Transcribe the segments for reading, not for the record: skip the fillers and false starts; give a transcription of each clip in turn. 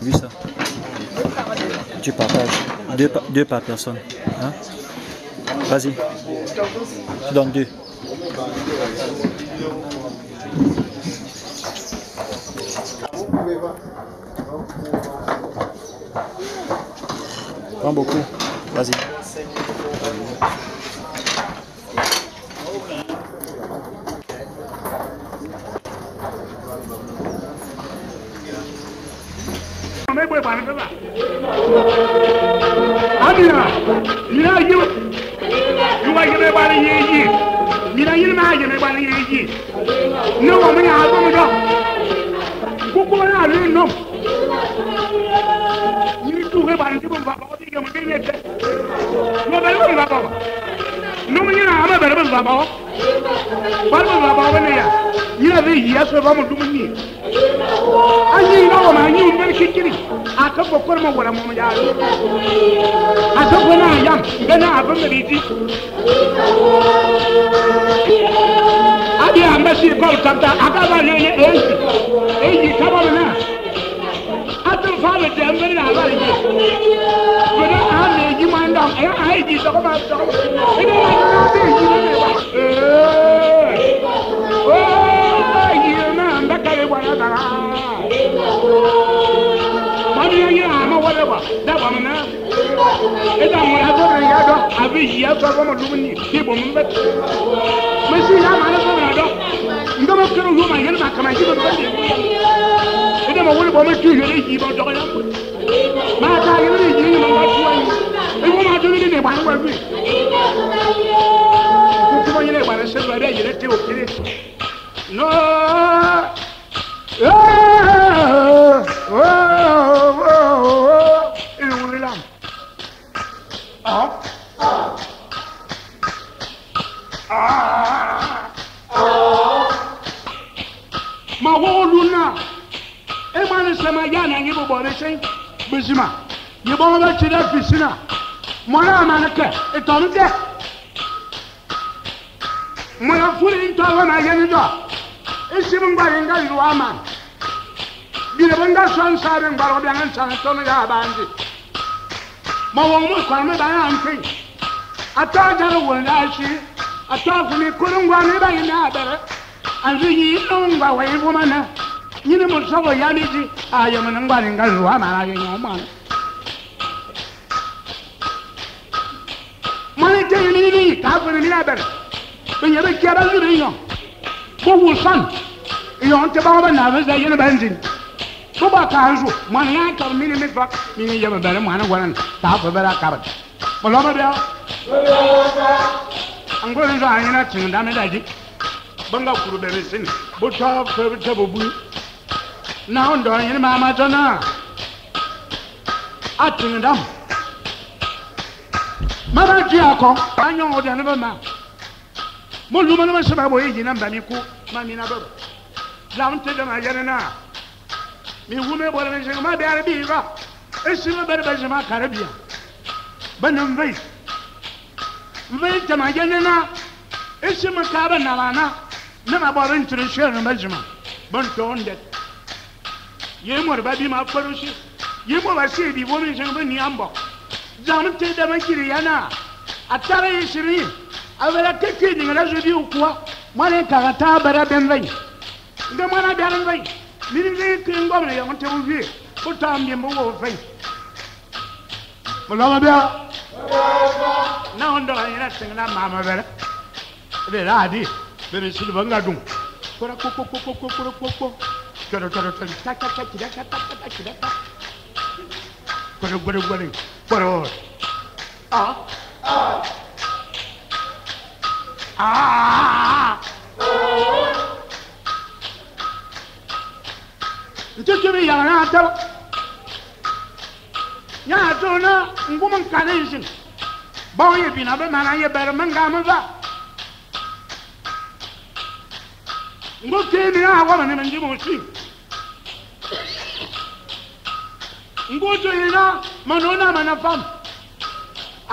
Vu ça. Tu partages deux par personne. Hein? Vas-y. Tu donnes 2. Prends beaucoup. Vas-y.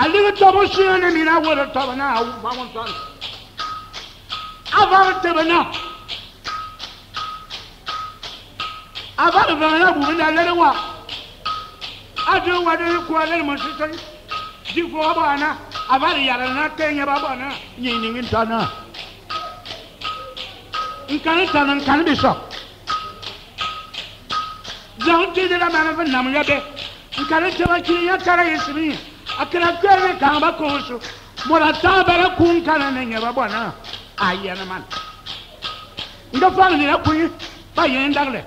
aliga tobo siyane mina wala tobo na awu bamon ton avant tebana avant bana bu na lele wa adu wa de ko lele mo sitan di fo bana avant yara na kenya babana nyini ngin tana nkane tana nkane biso zanti de la manava nam yabe nkane teba kiriya kara yesimi akira kwene kamba koso mora tabara kun kana nenya babana ayana man ndo fami ni akuyi ba yendagle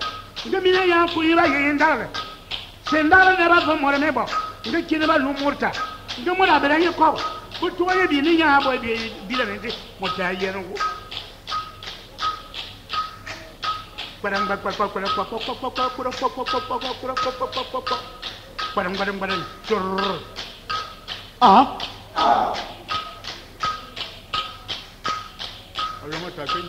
ndo mine ya akuyi ba yendagle sendara ne ba fo mora mebo ndo kine ba lumurta ndo mora bela ye ko ko toye bi ni nya boy bi la nti mo ta yeno ko barang bak bak bak barang jor ah ayo mo ta kai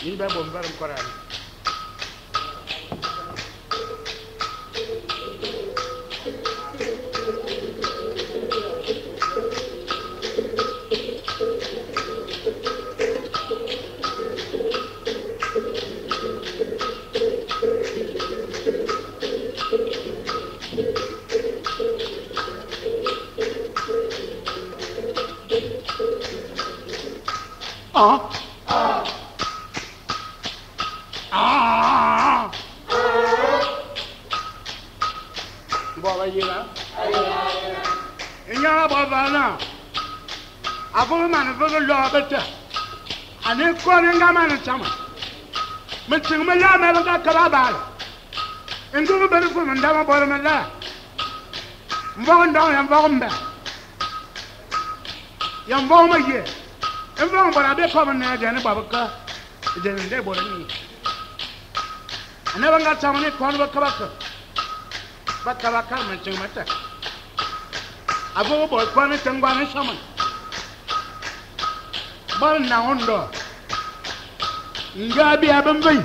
in ba bom baram Quran Baba yira inya baba na abu man bu lo beta ane ko nga man chama meting me ya me ga kala ba ndu be fu man da ma bor me la mbo ndo ya mbo mbe ya mbo ma ye mbo bara be ko man na ja ne baba ka je ne de bor ni ane ba nga chama ne ko ba ka ba ka bakabaka meting mata abo boy kwane tengwane shaman bal na ondo ngabi abambai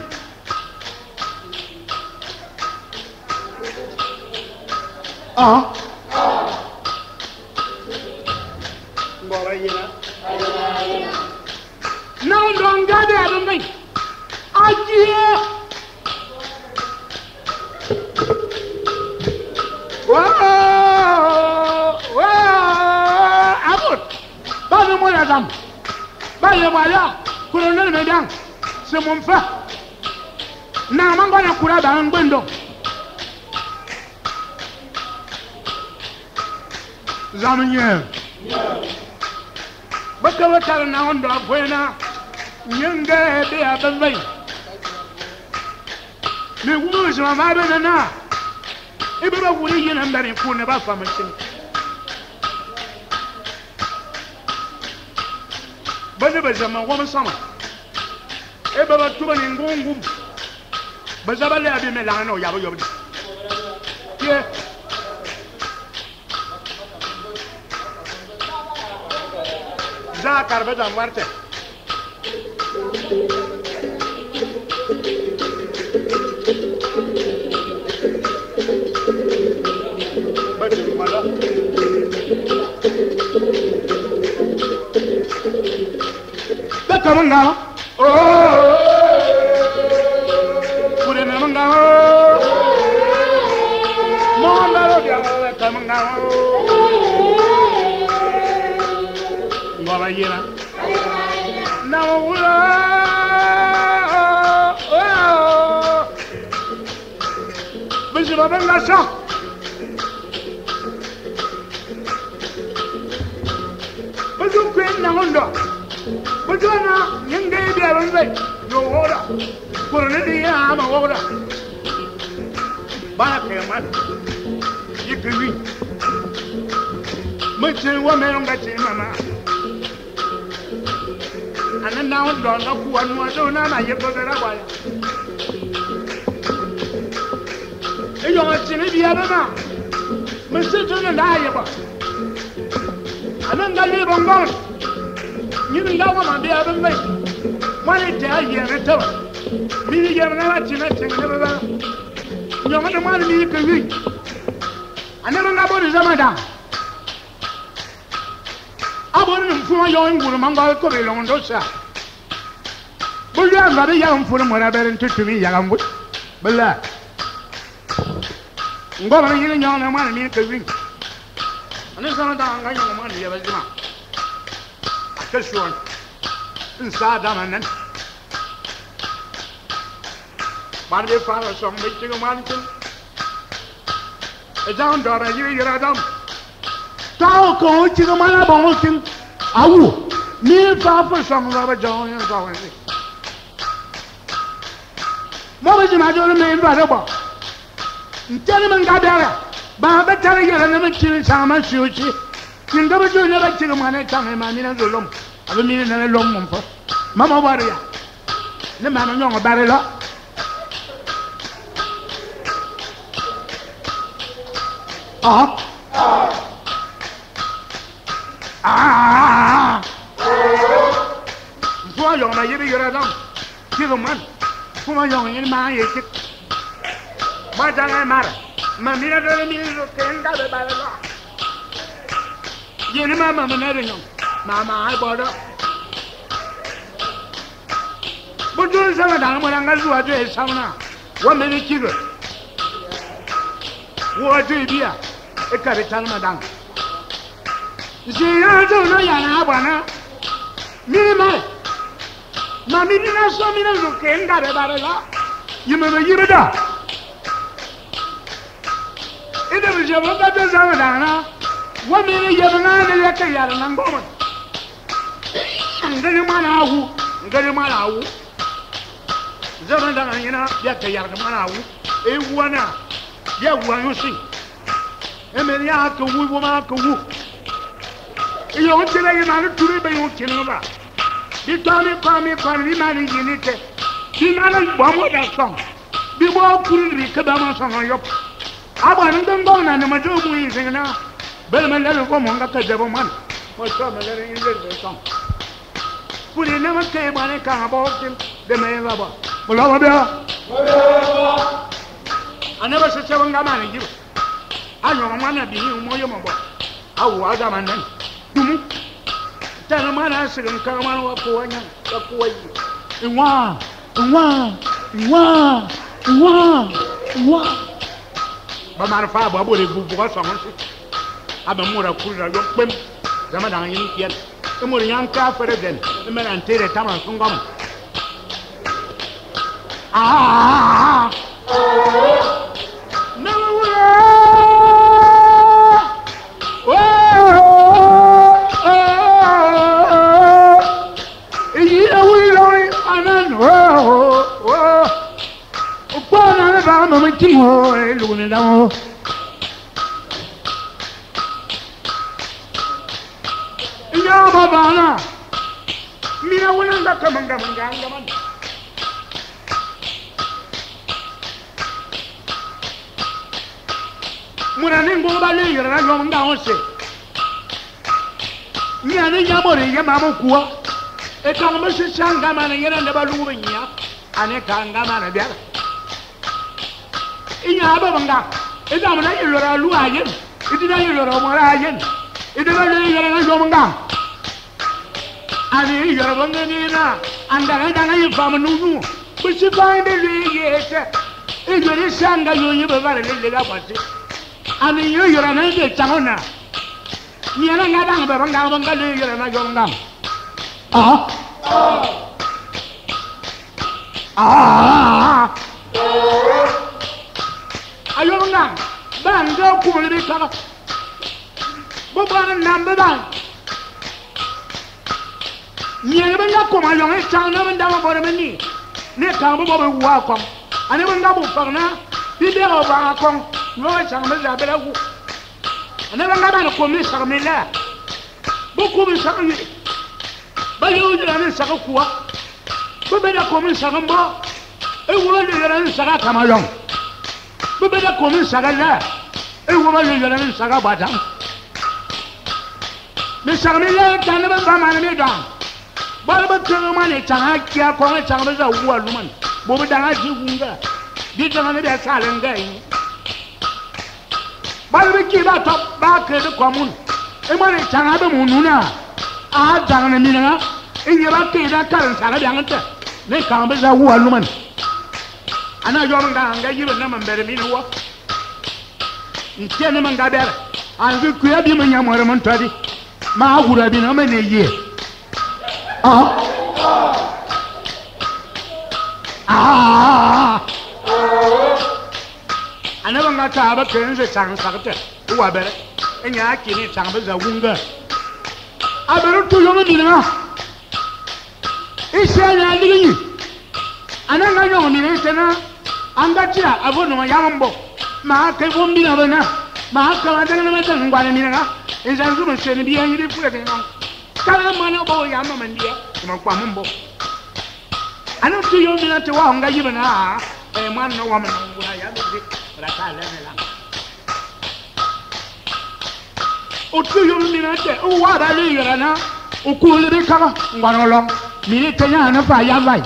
mbora yina na ondo ngabi abambai ajiye abut bani mo ya dam bale wala colonel medan se mon fa na mango na kura ba ngbondo zamanye bakawa tar na ondo afena nyenge be abai ne wumo zama ma be na ibe ba wuri yin ambare ko ne ba fa mancin bane ba zama wa sama ibe ba tuba ni ngungu ba zaba le abi me la no ya ba yobi ye za karbe da warte Kamanga, oh, put in amanga, Mona, Kamanga, Molayina, now, Bishop of Nashon. But you can't know. Bujana nyenge bia banze no ora kurne dia ama ora bana keman yikwi meche wa me ngati mama anana ndo ndo ku anu ado na na yebo bera kwa ya eyo ngati ni bia bana meche tuna na yebo ananga yebo ngon you know what I'm doing, man. Money tell you, and tell me, you're not never. You want the money you can read. I never know what is a madam. I want him for your own woman, go along those. But you are not a young for what I better to me, young wood. But that. Go on, you know, the money you can read. And it's not down, I know money ever come out. Kashwan inside down and Monday father some making a mountain. A down daughter, you're down. Tao go to the man about him. I will near for some Robert John and going. What was the matter of the main variable? Gentlemen got there. Baba telling you, I never kill Sama Shuchi. You never do never take a man at time, I mean, a long. I mean, a long month. Mamma warrior. The man young about it. Boy, you're my year, you're done. Kilo man. Kuma yong in ma yek. Ma jangai mara. Ma mira de mi ro kenga be ba la. Yeni mama manere nyong. Mama ai bodo. Butul sama dang mo nang zuwa de samna. Wa me ni kilo. Wo de bia. E ka be tan ma dang. Tsira zo no ya na bana. Mi mai. Ma mi ni na so mi na ro kenga be ba la. Yemevi yibeda. Ida bi jabo ka de sama dang na. Wa me ni yebna ne ya ka ya na ngoma. Ngani mana wu. Ngani mana wu. Zaman dang ina ya ka ya na mana wu. E wana. Ya wan yo si. E me ya ka wu wo ma ka wu. E yo ntela ina na turi be yo kinu ba. Di tani kwa mi ma ni yinite. Di na na bo mo da song. Bi bo kuri ri ka ba ma song yo. Aba ni den bo na ma do mu yin singna. Bel me le ko mo nga ka jabo man. Mo so me le yin le song. Kuri na ma ke ba ne ka ba kin de me la ba. Mo la ba bia. Anaba se chewa nga ma ni jibo. Anyo ma na bi ni mo yo mo ba. Awu aga man nan. Dumu. Tana mana sirin ka ma wa ko wanya ka ko yi. Nwa. Ba mar fa ba bo le bu ko so mo si. Aba mo ra ku ra yo pem. Zama da yin kiyan. E mo yan ka fere den. E me ran tere tama sungam. Muraningo bale yara yonga onse. Nyane nyamore yamamo kuwa. E kanga se changa mana yera ne balu nya. Ane kanga mana biara. Inya babanga. E da mana yora lu ayen. Idina yora mora ayen. Idina yora yonga. Ani yora banga ni na. Andanga danga yifama nunu. Bishi find the yete. E yori sanga yoyi babara le ga pati. Ani yora na de changona. Nyana ngadang banga le yora na yonga. Ayong nang bang go kumuli bi ka bo ba nam ba bang nyere ba ko ma yong e chang na ba ma bo ni ne ka bo bo wa ko ani ba nga bo fa na bi be ro ba ko no chang ba za be la ku ani ba nga ba ko mi sa me la bo ko mi sa ni ba yo jira ne sa ko wa bo be da ko mi sa mbo e wo le jira ne sa ka ma yong bo be da ko mi sa la e wo ba le jira ne sa ka ba dang me sa me la ta ne ba ma ne dang ba ba ke ma ne chang kia ko ne chang ba za wo lu man bo be dang a ji gunga di jang ne da sa le ngai ba be ki ba to ba ke de ko mun e ma ne chang ba mu nu na a jang ne mi na e ye ba ke da kan sa la dang ta ne kan ba za wo lu man ana yo nga nga yibe na mambere mi no wo ntiene manga bere an ku ya bi ma nya mo re mon tadi ma agura bi na ma ne ye ana banga ta ba ken se chang sa ta wa bere enya ki ni chang ba za wunga aberu tu yo mi na isha ya ligi ana nga yo mi ne tena anga tia abono yambo ma ke bombi na bana ma ka wa tena ma tan ngwane mi na izan zu mo sheni bi anyi di fu ke na kala ma na bo ya ma mandia ma kwa mbo ana tu yo mi na te wa nga yiba na e man no wa ma na ngura ya bi ra ta le la o tu yo mi na te o wa ba le yara na o ku le bi ka ngwana lo mi te nya na fa ya vai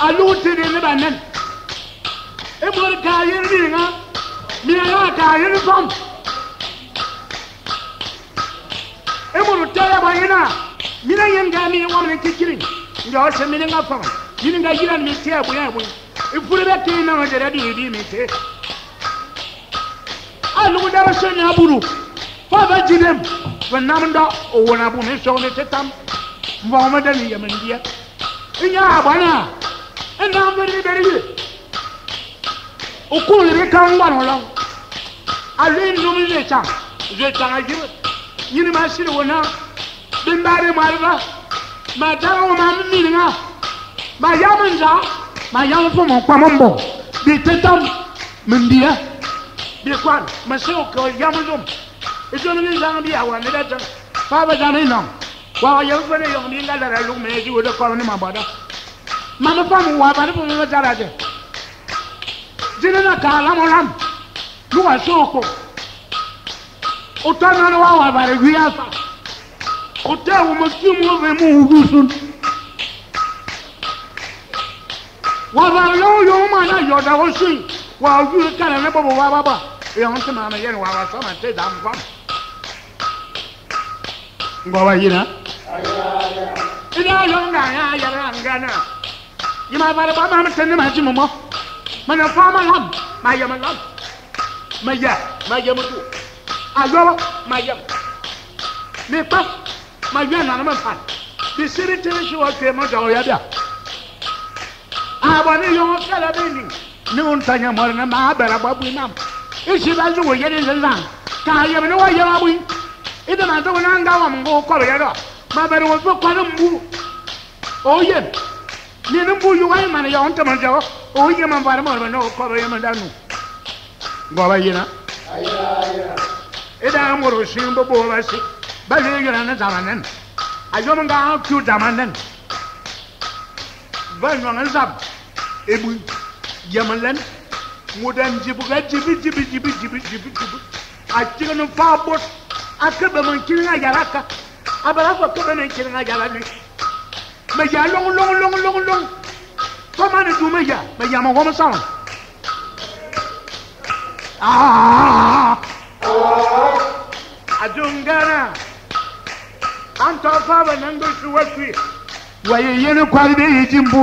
aluti ni banen e mor ka yin ni nga mi na ka yin fam e mor taya ba ina mi na yin ga mi wa mi kikiri ndo se mi nga fam mi nga gira mi te abu ya bu e fure be ti na de di mi te alu da so nya buru fa ba jinem wannan da o wona bu mi so ne tetam Muhammad Ali Yemevi inya abana ina mbere bere okun le kan wa no lo ali no mi je chang aji ni ma shi wona bin bare marba ma dawo ma mi nga ma yamanja ma yam fo mo kwa mombo bi tetam mbia bi kwan ma se o ko yamujum ejo ni zang bi awan ne da fa ba jana ino wa ya fene yo ni ngala ra lu me ji wo de ko ni ma bada ma no fam wa ba ni fo me jara de jina na ka la mo lam lu wa so ko o ta na wa ba re wi afa o ta wo mo ti mo ve mo wu sun wa ba yo ma na yo da wo sun wa wu ka na ne bo wa ba e on ta ma na ye wa so ma te da fam ngwa yina ina longa ya rangana yima bare ba ma tenne ma jimu mo mana fama lam ma yama lam ma yama tu ayo ma yam me pa ma yana na fa di sirite shi wa ke mo dawo ya da abani yo kala beni ni on tanya mo na ma bara babu nam ishi ba ju wo yene zan ka yama ni wa yama bu ida na to na nga wa ngo ko ya do ma bere wo ko kwa mbu oye ni mbu yu wa ma na ya on ta ma jawo oye ma bare mo no ko ya ma danu ngo ba yina ida mo ro shin bo bo ba si ba le yina na zamanen ayo ma nga ku zamanen ba no nga zab ebu yamalen modan jibu ga jibi a cikin fa bot aka ba man kirin ajaraka abara ko ko ben kirin ajarani me ya long ko man du me ya ma ko ma sa ajungana anta fa ba nan do su wasi waye yene kwali be yijimbu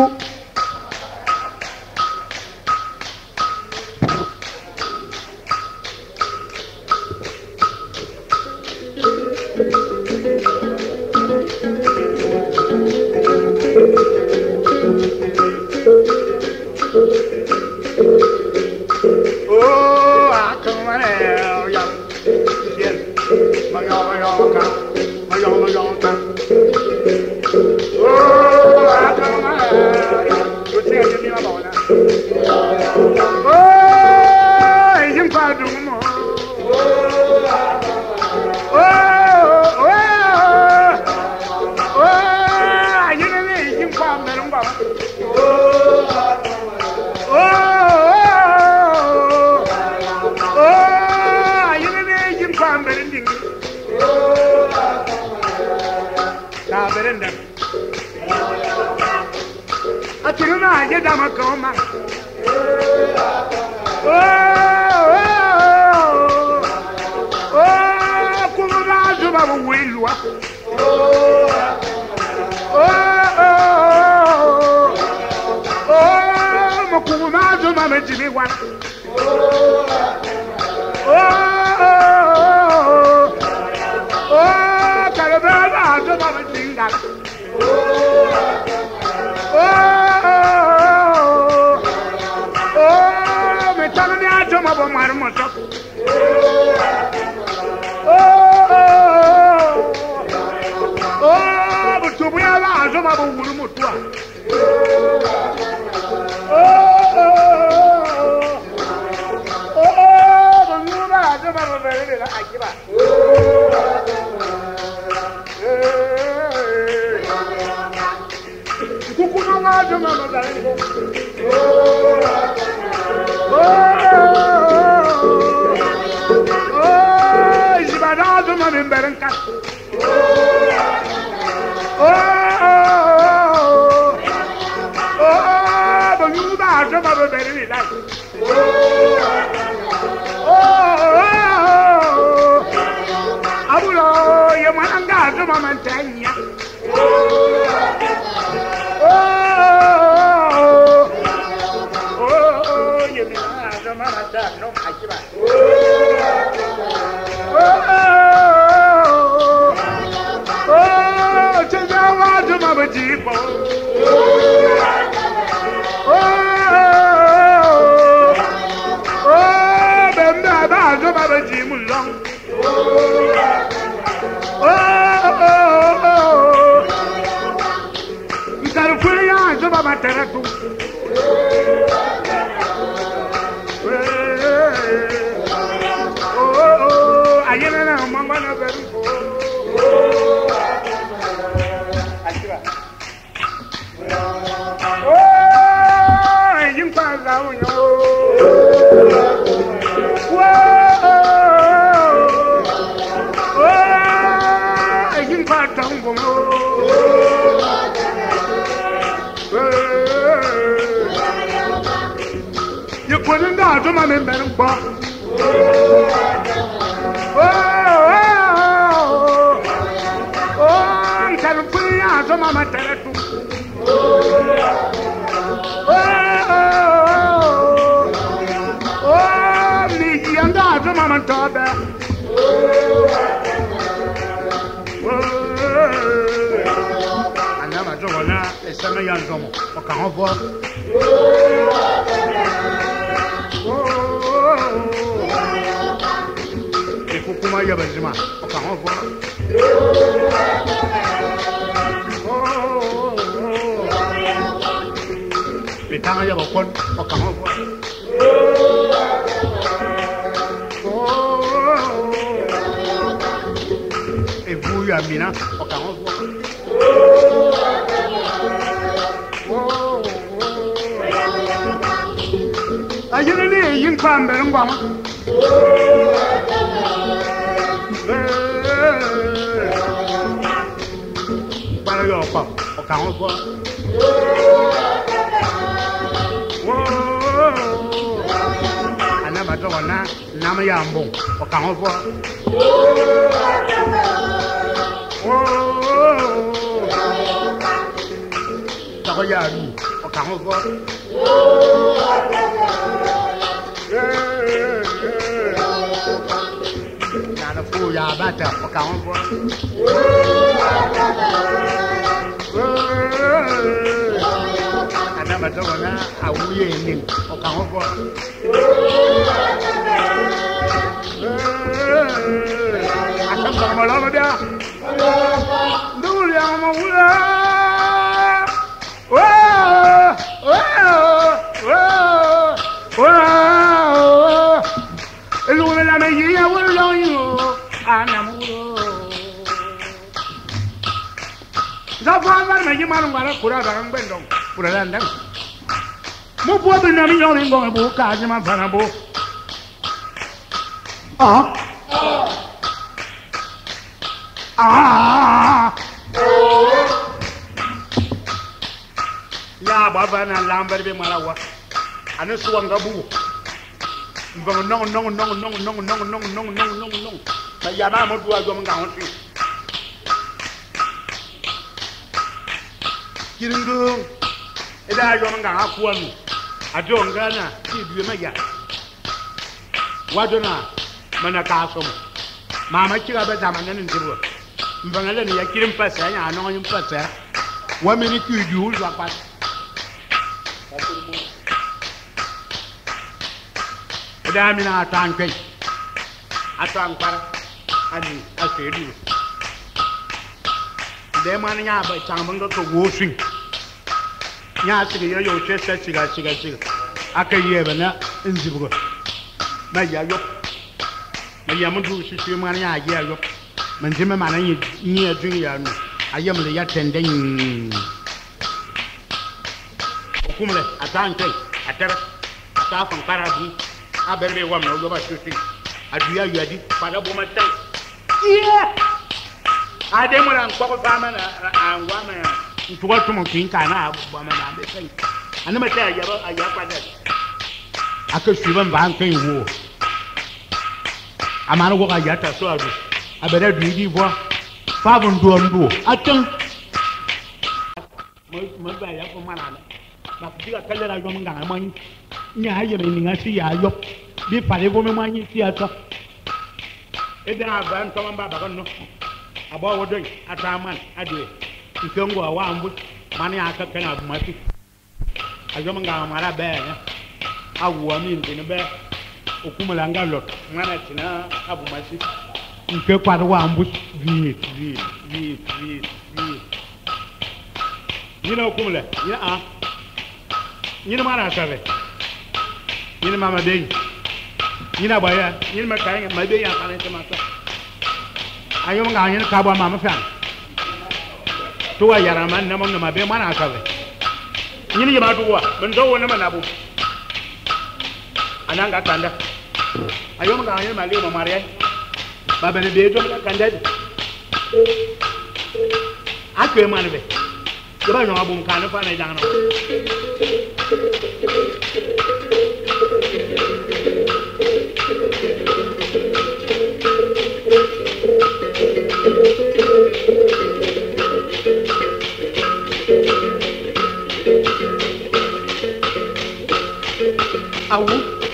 ma min beran ka ba yu ba do ma beran ni la abulo ye mananga do ma mantanya ye mi do ma da no ma kiba Tsira do ma bajibo bemba ba do ma bajimu long Nkarfuya do ma materatu ayena na mangwana beru yin pa la yo yin pa tang bo you couldn't go to my member bar. Can put it out to my material. Me and God to my daughter. And never do that. It's a young woman. Okay, on board. Kuma ya bazima okaho bo bitanga ya bokon okaho bo ebu ya mina okaho bo ayene ni yin kwambe ngwa para yo pa o ka on bo ana ma to na na ma ya mbo o ka on bo ta ko ya ru o ka on bo na fu ya bata o ka on bo ana ma to na awuye ni o ka on bo asa ko mo la ma dia ndul ya mo wula la meilleurs wolo anamuro zafa mar me yimanu ngara kura da ngbendo kura da ndang mo bo be na mi yo ngo bo ka ji ma fana bo ya baba na lambar be malawa anu suwanga bu Bang nong ba ya ba mo duwa go nga hon fi kiringo ida yo nga akwa nu ado ngana ti duwe ma ya wadona mana ka so mama kira ba da manan ndibo mbangale ni ya kirim pasa ya no nyum pasa wa mini ki ju wa pa da mina tan kai atan para ani asedi de man nya ba chang bang ko wo swing nya sig yo che sa siga akai ye bana injibugo na ya yo na ya mun du shi man nya ya yo man jima man ni ya jun ya no ayam le ya tenden okumle atan kai atara atafan parabu aberbe wa mo go ba shuti aduya yadi pada bo matan ade mo ran ko fa ma na angwa ma ntuwa tumo kin kana bo ma na be sai anama ta ya ba ya kwa da aka shuban ba an kan wo amana go ga ya ta so adu abere du di bo fa bun do ndo atan mo ba ya ko mana na ba diga kala ra yo nganga mo nya ya ni ngasi ya yo bi pare go me mo anyi ti ato edena ban to mba ba no abo wodon ataman ade ikengo wa ambu mani aka kana bumati ajo manga mara be awu ami ndine be okumala ngalo mwana tina abumati nke kwado wa ambu vi yina okumala yina a yina mara sabe yina mama be yina baya yina makai ma be ya kana tema ta ayo nga yina ka ba mama fan to wa yara man na mon ma be mana sabe yina yima duwa ban do wona mana bu ananga kanda ayo nga yina ma le ma mariya ba be be do kanda akwe man be ba no abum kana fa na dangano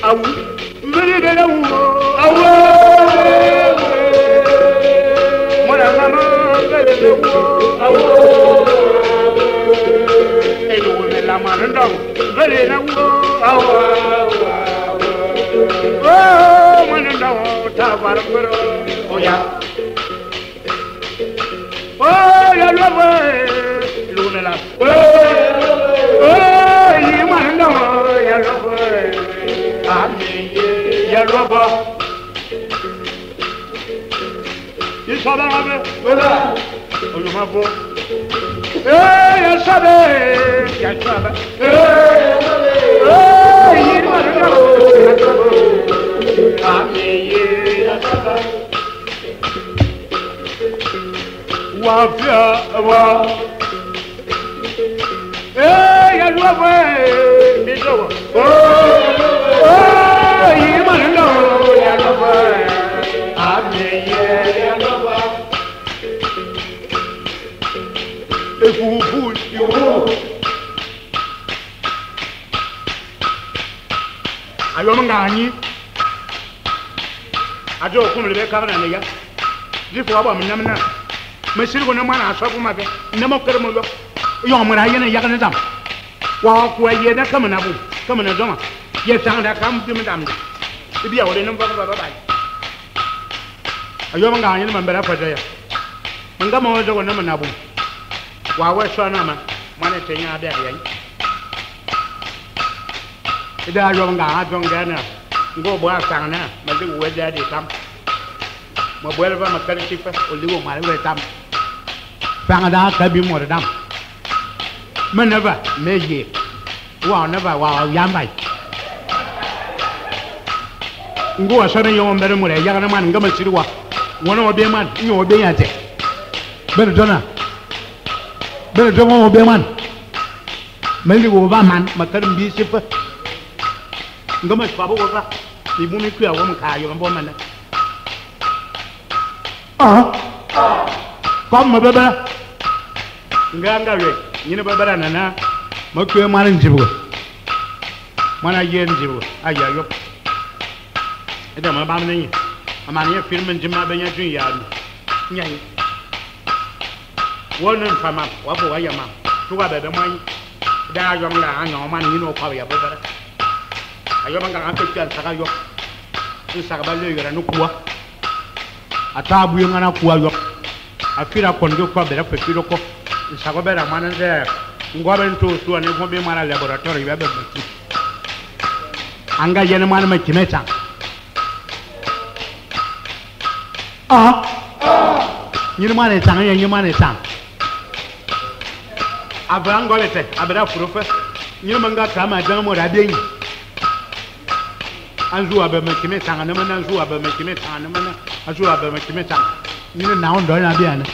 awu mbere de awu mona mama mbere de awu eyo me la mano ndong mbere na awu mona ndong ta bar pero oya ya lo we luna la yi mano ndong ya lo we ya roba isaba abe ola olumabo ya sabe ya sabe yi marina ameye ya sabe wa fia wa ya roba bidowa ayo mangani ajo kumule kabana ne ya difo aba minamna mesiri gona mana asabu mabe nemo kermo yo mara yene yakana dam wa ko yene kamana bu kamana zoma ye tanga kam dim dam biya wore nan ba ba ayo mangani man bera fada ya ngama wajo gona mana bu wa we so na ma mane tenya da yayi ida ayo mangani ajo ngana ngo bo asang na ma de we da de kam ma bo ba ma kan tifa o liwo ma le tam fanga da ka bi mo dam manaba meje wa na ba wa yambai ngo asana yo mbere mo le ya na man ngama sirwa wona o be man nyo o be yate ben dona mo be man meli wo ba man ma kan bi sifa ngama fa bo ba ni bu mi ku ya wo mo ka yo bo man kom ma baba nganga we ni baba na ma ku ma ran jibu mana yen jibu aya yo ida ma ba ni amani film njima benya jun ya nyai wonon fama wa bo wa yama tu ga bebe man da yo nga anyo man ni no kwa ya baba ayo manga an pe kan saka yo ni saka ba le yora no kuwa atabu yo ngana kuwa yo afira kondo kwa bere pe firo ko saka bere man nde ngwa ben to so ne ko be mara laboratory ya be maki anga yene man ma kimeta nyine mane tanga yenye mane tanga abrangolete abra furufe nyine manga kama jango rabenyi anzu abeme kime tanga na mana anzu abeme kime tanga na mana anzu abeme kime tanga nyine na ondo na bia na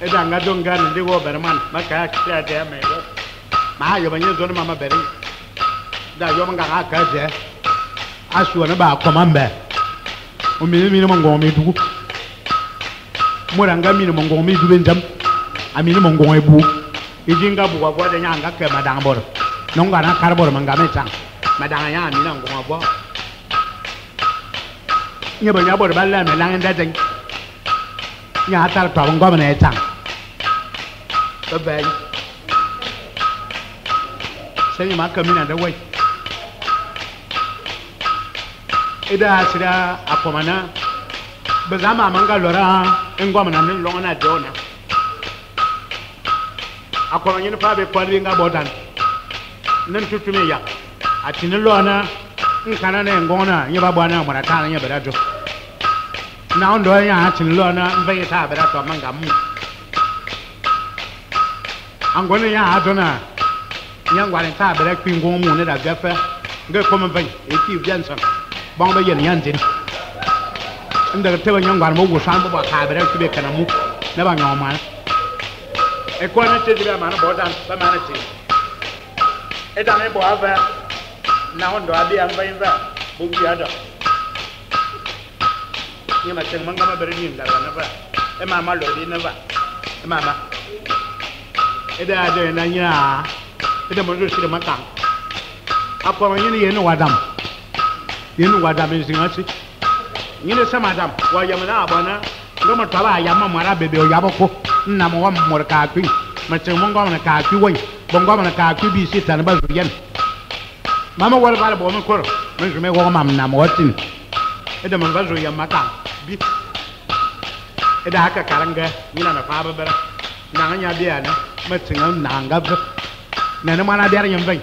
Eda ngadonga ndi wo berman maka kya de me ma yo banyo zo mama beri da yo manga ka je asu na ba komambe o mi mongo mi du muranga mi mongo mi du benjam ami mongo ebu ijinga buwa bwa de nyanga ke madang bor nonga na karbor manga me chang madang ya mi na ngoma bwa nye banya bor ba la me lang nda jeng nya tar to ngoma ne chang bye sai ma kamina da wai ida sira akomana bazama manga lora ngoma na longa na dona akomanya ni fa be kwali nga bodan nan tutume ya atini lona nkana na ngona nyeba bwana mara kana nya berajo na ondo ya atini lona mbe ta berato manga mu angona ya adona nyangwale ta bera kwingo mu ne da gafa ngai koma bai eki viansan bang ba yen yanjin inda te ba nyangwale mo gusan ba ka bera kibe kana mu ne ba nyoma e ko na te diba mana bodan ba mana te e da ne bo ava na ondo abi an ba inva bu bi ada ni ma teng manga ma bera ni ngara na ba e mama lo di na ba e mama ida ada na nya ida mo rusi de makang akwa ma yini yenu wadam ngasi yini sama madam wa yamana abana ngoma taba yamma mara bebe o yaboko na mo wa mo ka kwi ma che mo ngoma na ka kwi won bongo ma na ka kwi bi si tan ba zuyen mama wala bala bo mo koro mo jume go mam na mo tin ida mo ba zo yamma ka bi ida haka karanga yina na fa ba bara na nya biya na matinga na ngab na na mana biya nyam bai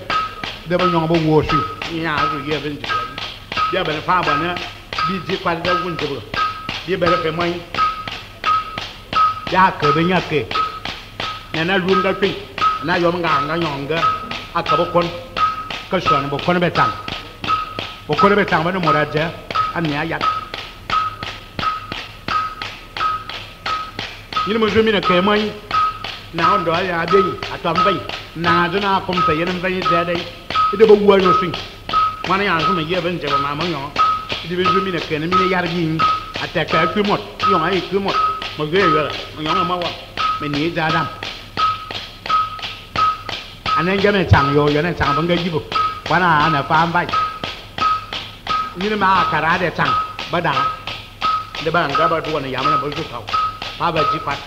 da ba nyong ba wo shi nya ru ye ben ji biya ba fa ba na bi ji kwa da gun ji ba bi ba fe mai ya ke be nya ke na lu nga pe na yo nga nyong ga aka ba kon ka so na ba kon be tang ba no moraja an ya ya ni mo jumi na ke mai na ondo ya be atambai na juna kom ta yen bai da dai ida ba wuwa no sin mana ya so me ye ben je ba ma yo ida be jumi na ke na mi ne yar gi ataka ku mot yo ai ku mot mo ge yo yo ma wa me ni ja dam anen ga me chang yo na chang ba ga ji bu wana ana fa bai ni ma kara de chang ba da de ba ga ba tu na ya ma na ba su ka pa ba ji pat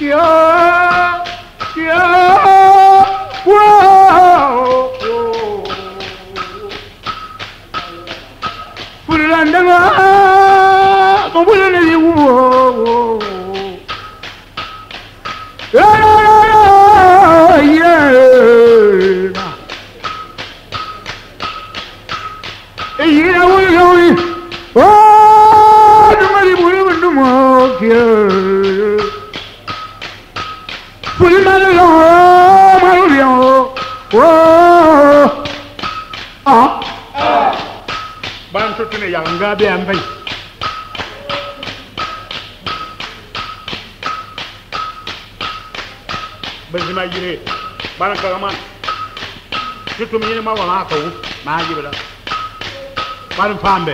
Yo Pulandanga, Mabulani, whoa. Yeah. Yeah, we're going. Oh, the money will do more. Put it on the whoa. Ban to the young Gabi and Bay. Bezima yire bana karaman tutu mi ma wala ko ma yibela ban fambe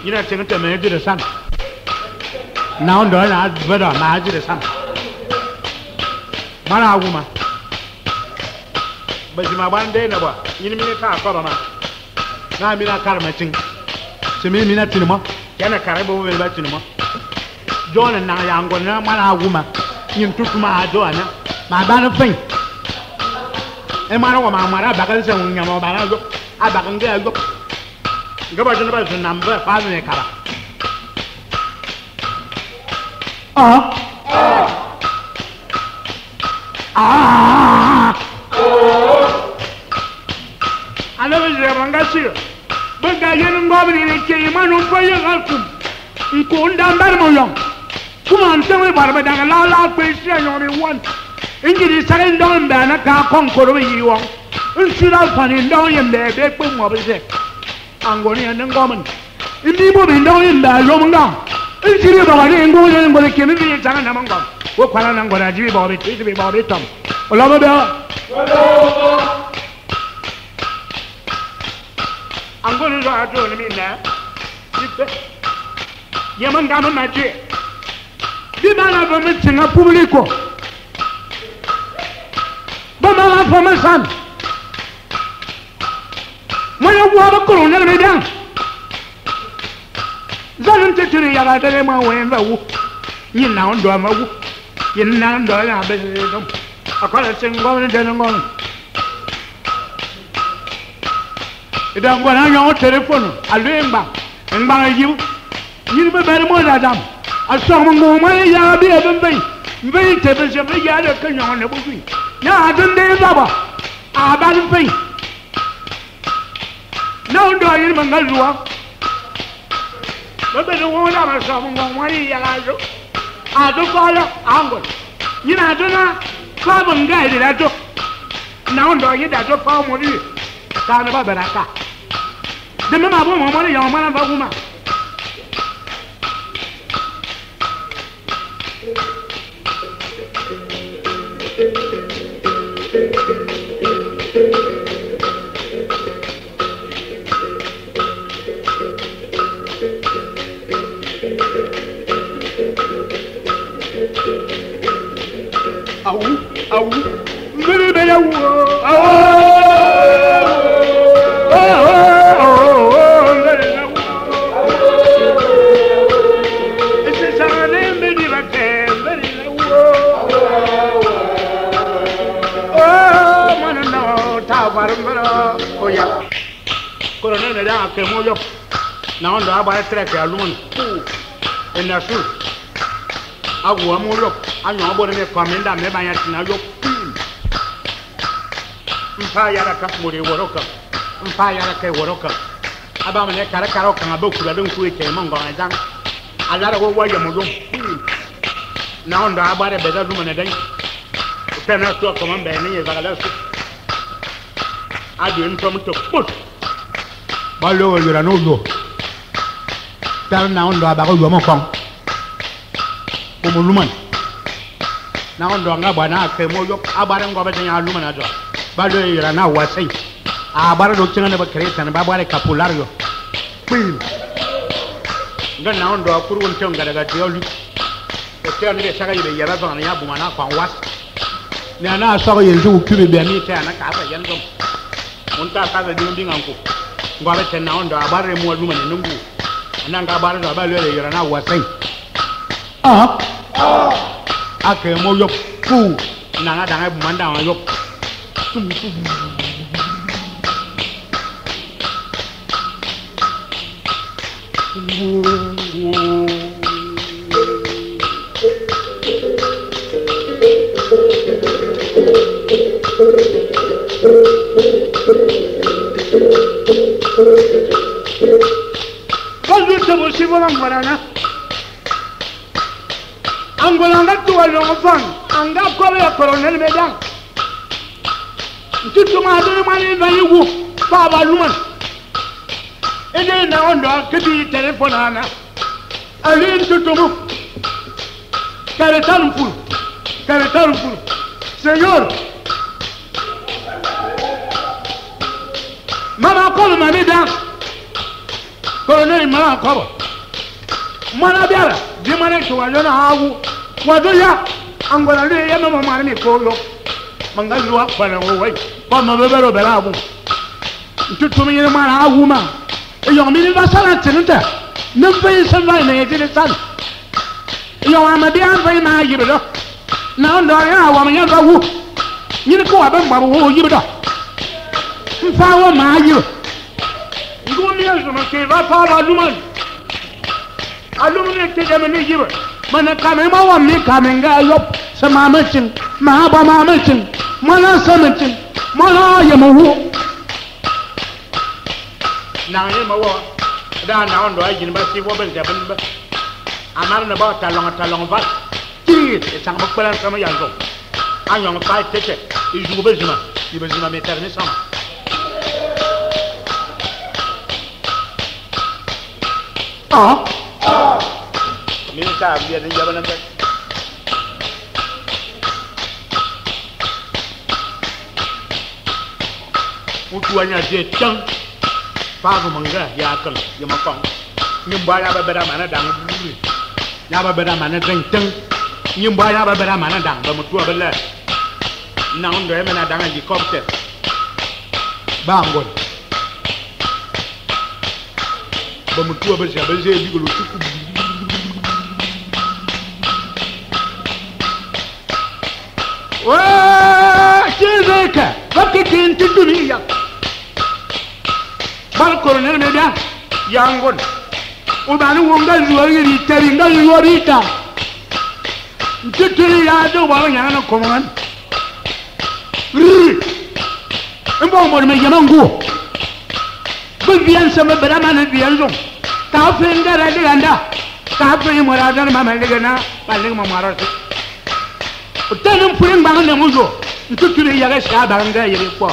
ina tengata me jire san now ndo na bada ma jire san mana aguma bezima ban de na ba yin mi ta ko ba na mi na karma tin se mi na tinimo yana karabo be ba tinimo jona na yango na mana aguma yin tutu ma jona ma ban fin e mara wa ma mara bakal se un nyama ba go abaka nge go ngaba jona ba jona namba fa ne kara ala be je manga ci ba ga yen ngobri ne ke manu ko ye galkum ko ndambar mo yong kuma ntewe barba daga la pe ci yori won ingiri sare ndon ba na ka konkoro yi won insira fani ndon yembe be pe mo be se angoni en ngomen indi bo be ndon yemba lo nga insiri ba wani ngoni ngoni ke mi bi sare na mangom wo kwala na ngora jibi bo be ti bi bo be tom ola bo be angoni zo ajo ni mi na ipe yeman ga ma je di bana ba mi tinga publico la formation moyo wa ko ne me dan zalun te tiri ya ga dele ma wen ba wu yin na ndo ma wu yin na ndo ya be dum akala sen ngom ne den ngom ida ngona nyo telephone alu ngba yiu yin be be mo da dam aso mo mo ya bi e be mbe te be je be ya de kan nyo ne bu fi ya dende zaba aban pin no ndo yin mangalwa bebe no wona ma so mo wari ya la jo adu fala ango yina aduna fa banga ide da jo na ndo yin da jo fa mo ri ka na ba baraka de me ma bo mo ri ya mo na ba kuma Au, mbere be ya wo, mbere na wo. Ese sane mbere ba ke, mbere na wo. Mana no ta barmbara, oya. Kono ne da ke mo yo. Na ondo aba trek ya lumun. Ena su. Agu amolo anyo bore me komenda me banya tina yo mpa yara ka muri woroka mpa yara ke woroka aba me kare karo kan aboku da den ku ke mongo ajan alara wo waye mo dum na ondo abare beda dum ne den tena to ko man be ne ye zagala su adu entom to put ballo yura no lo tan na ondo aba ko yo mo kon mo luman na ondo nga bana ke mo yo abare ngobe tanya luman ado bado yira na wasai abare do tinga ne ba kreta ne ba bare capulario pin nga na ondo akuru won tonga daga tiolu o tiya ne saka yibe yara zo na ya buma na kwan was ne na so yenzu kube be mi ta na ka ba yanzo on ta ka da dindi nganko ngobe ten na ondo abare mo luman ne nungu ananga abare do ba le yira na wasai ake mo yo pu na na danga bu manda wa yo Angolanga tuwa longfang anga kobe ya colonel Medang tutuma do mani vayu baba luman ene na ondo kedi telephone ana ali tutumu karetan ful señor mama ko mami da colonel mala ko mana biara di mana tuwa lona hawu wadoya angola le ya mama mani ko yo mangalu wa bana wo ba ma bebero belabu tutumi ni mana hawu ma yo mi va sala tenta ne fe sa va ne de san yo ama bi an fa ma yibo na ndo ya wa ma ya ga wu ni ko wa ban ba wo yibo da fa wa ma yibo ngoni ya so ma ke va fa ba luman alumne te jamani yibo mana kame ma wa mi kame ga yo sama macin ma ba ma macin mana samacin mana ya mawu na ye mawo da na ondo ajin ba si wo ben jaban ba amar na ba talong va ti e sang ba kala sama yango Ayong fa tete e joue bezima me terminer sama minta biar dia jalan nanti. Mutuanya dia cang, pagu mangga ya kan, ya makang. Nyumbaya berbeda mana dang dulu, ya berbeda mana deng, nyumbaya berbeda mana dang, bermutua belah. Naon doa mana dang di komputer, bangun. Bermutua bersih di gulu cukup. Wah, cezeka, waktu kintu dunia. Bal kolonel medan, yangon. Ubanu wonga luari di teringa luari ta. Tuturi ya do bawa yang nak komandan. Empau mau me jamangu. Bagian sama beraman bian zong. Kau fenggar ada anda. Kau fenggar meradan mama legana, paling mamarat. Tanam puring bangun na muzo. Itu tu dia guys ka bangga yeri ko.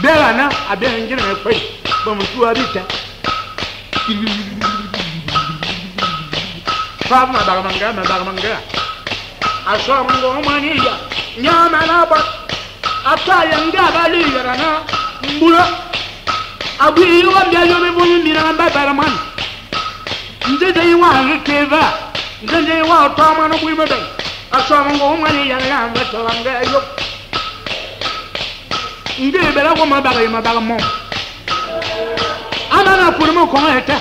Bela na abe ngir na kwai. Ba mu tuwa bita. Fa ma bangga. Aso ngo mani ya. Nyama na ba. Ata yanga bali yarana. Mbula. Abi yo mbya yo me bonu mira ba baraman. Ndede yi wa ngekeva. Nje wa tama no kuibe be aso ngo ngani ya la mbeto langa yo nge be la ko ma baga mo ana na pur mo ko eta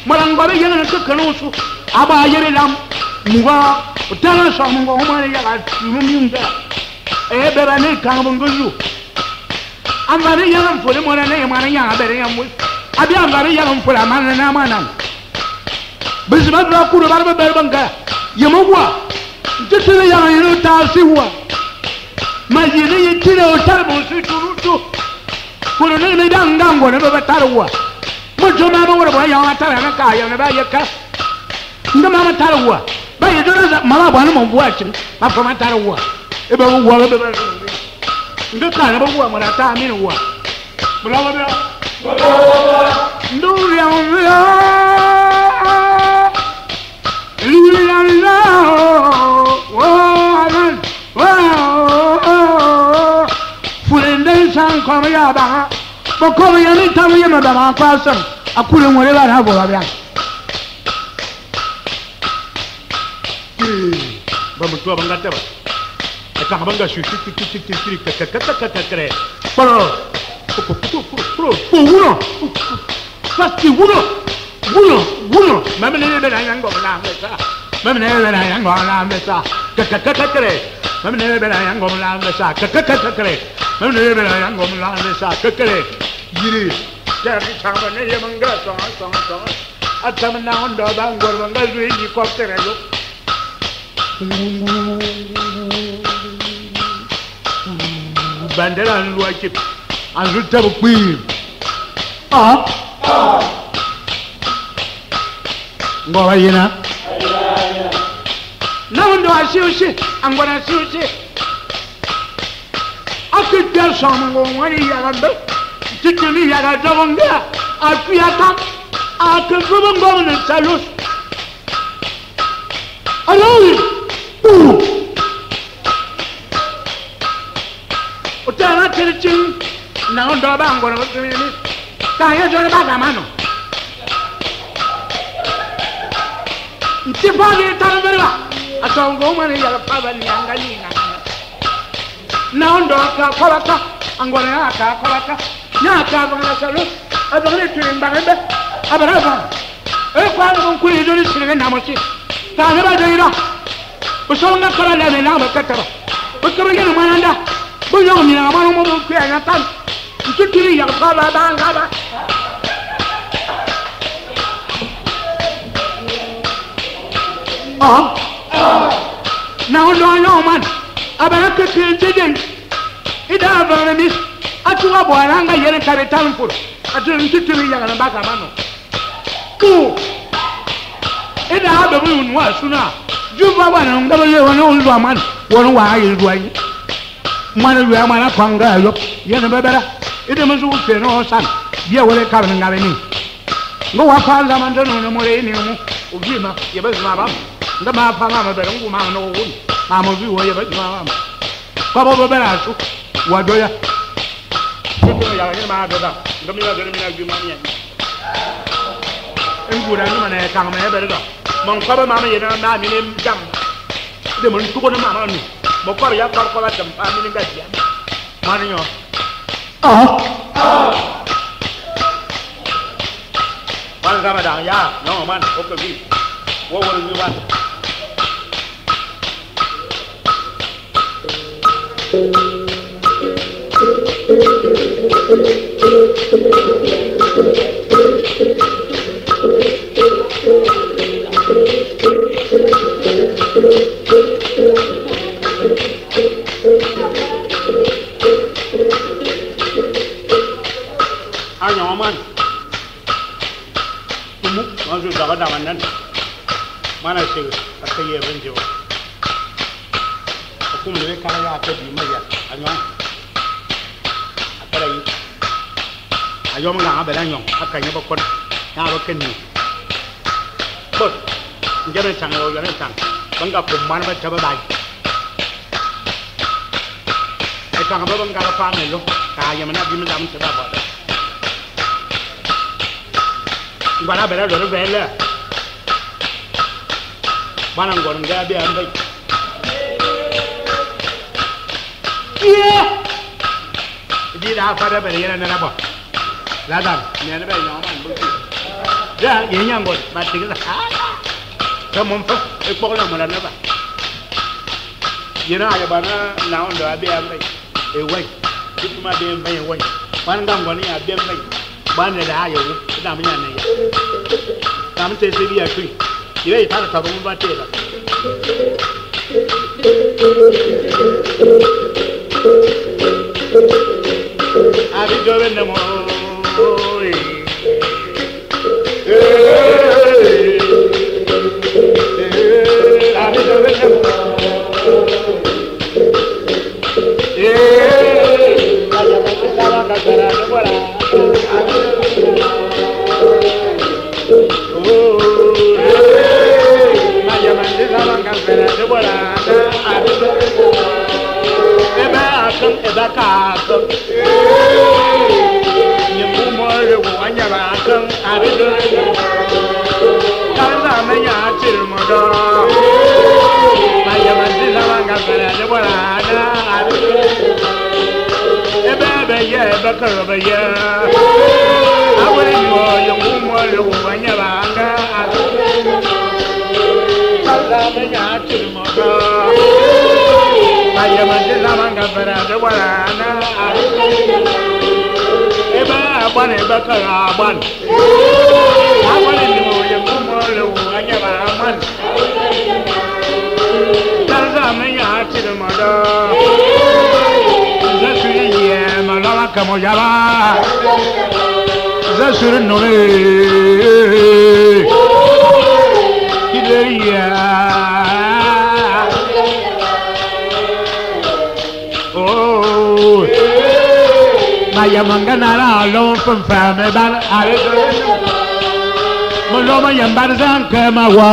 marango be yana ko kanu su aba yere lam muga utana so ngo ngani ya ga mumyunga e be ba ne kan bo ngozu amare yana pur mo na ne ma na ya be ya mu abi amare yana pur amana na mana bezima dra kuro barba berbanga yemogwa tutule yang yino tasiwa majini yitire otarbo siturutu kuro ne dangango ne baba tarwa mujo ma ba wora yang atara na ka yang ba yaka ngama ma tarwa ba yidona mama bwana mo buachin ma fa ma tarwa e ba wo ba ngaka na ba wo ma ta amini wo bulawa ba nduri ya Fulendai kama ya ba ba kama ya ni tamu ya madama kwasan akule ngore ba na bola bya ba mutua bangata ba eta banga shu kre pero uno fasti uno mame ne be na yango na mesa mame ne be na yango na mesa kre mame ne be na yango na mesa kre mame ne be na yango na mesa kre yiri chari chama ne yemanga song atamna ondo bangor banga zui ni koptere yo bandera nwa chip anzu tabu kwi ngwa yina na ondo asiusi angwana asiusi akita songo ngani yarambe tikini yaga donga atuyata akekubo ngomne salus alawi utara kirichin na ondo bango na mimi kaya jone baga mano ntibani tanberwa atongo mane yaga pabani angalina na ondo ka kolaka angona aka kolaka nyaka bana salus adore tuimbabe abaraba kwano kuri dole sirene namosi tane ba deira usonga kala la na bakataba bakaba ngene mananda boyo mina mano mo ku ya tan tuturi ya kala banga ba na no man abana ke teden ida bana mis atuwa bwana yere kabetan pur atu tuturi ya na baka mano ku ida abe mu nwa suna juba bana ngaba ye wona ulwa man wona wa ayi duai mana luya mana kwanga yo yene bebera ida mu zu fe no san ye wole ka na ngale ni ngo wa pa la man dono no more ni mu ubima ye ba ma ba ndama pa ma bebera ngu ma no wo ma mo bi wo ye ba ma ma ko bo bebera su wa doya ko ya ni ma doda ngami ya gani na bi ma ni ngura ni mana kang me bere do mon ko ba ma ye na na mi ne jam de mon tu ko na ma ni mo ko ya ko la jam pa mi ni ga ya man yo man ga ma da ya no man ko ko bi wo wo ni wa Ayong man, tumu, masuk dapat daman mana sih, kata ye benjo. Aku melihat kalau ada di mana, ayong, apa lagi? Ayong nggak ada ayong, akaknya bakon, yang bakon ni. Bos, jangan canggung, jangan cang, bangga pemain baca baik. Ekang apa bangga apa melu, kaya mana di mana dalam sedap ada. Bana bela dole bela bana ngor nga bi am bay di da fa da bela yana na ba la dam ne na bay no man bu ja ye nyang ngor ba ti la ka mom fa e ko la mala na ba yena ya bana na on do abi am bay e way dituma be bay way bana ngam ngoni ya be bay bana da ayo da manya ne ya tam te se biya kui ire ta ta bo ba te la abi do ben mo abi do ben mo kaya ba ta la ka ra de bola Abane bakara aban. Abane no ye kumolo anyaba aman. Darza me ya tiramada. Zasuri ye malala kamojaba. Zasuri no le. Kideya. Oh. Maya mangana alone from family ban Moloma yambar zanka mawa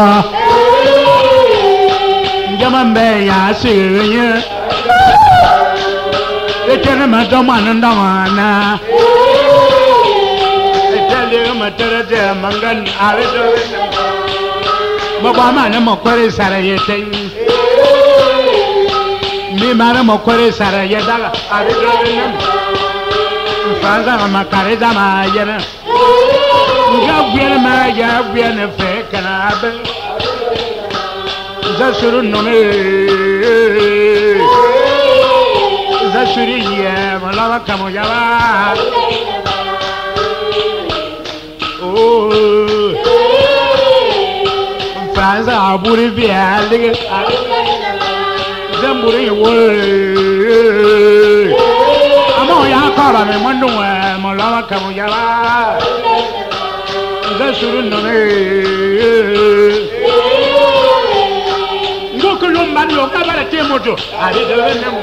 Jamambe ya sirye Etene madoma ndana Etele matere mangan aredo Mabama na mokore sarayete Mi mara mokore sarayeda aredo Faza makareza mayana Gabriel maya bien fekana be Zasuru nome Zasuri ye malava kamojava Oh Faza aburi bialige Zamburi wo Ya kara me mando malava kamujala Zasuru nome Ngoko lomba yo kabara temoto ari dele nemo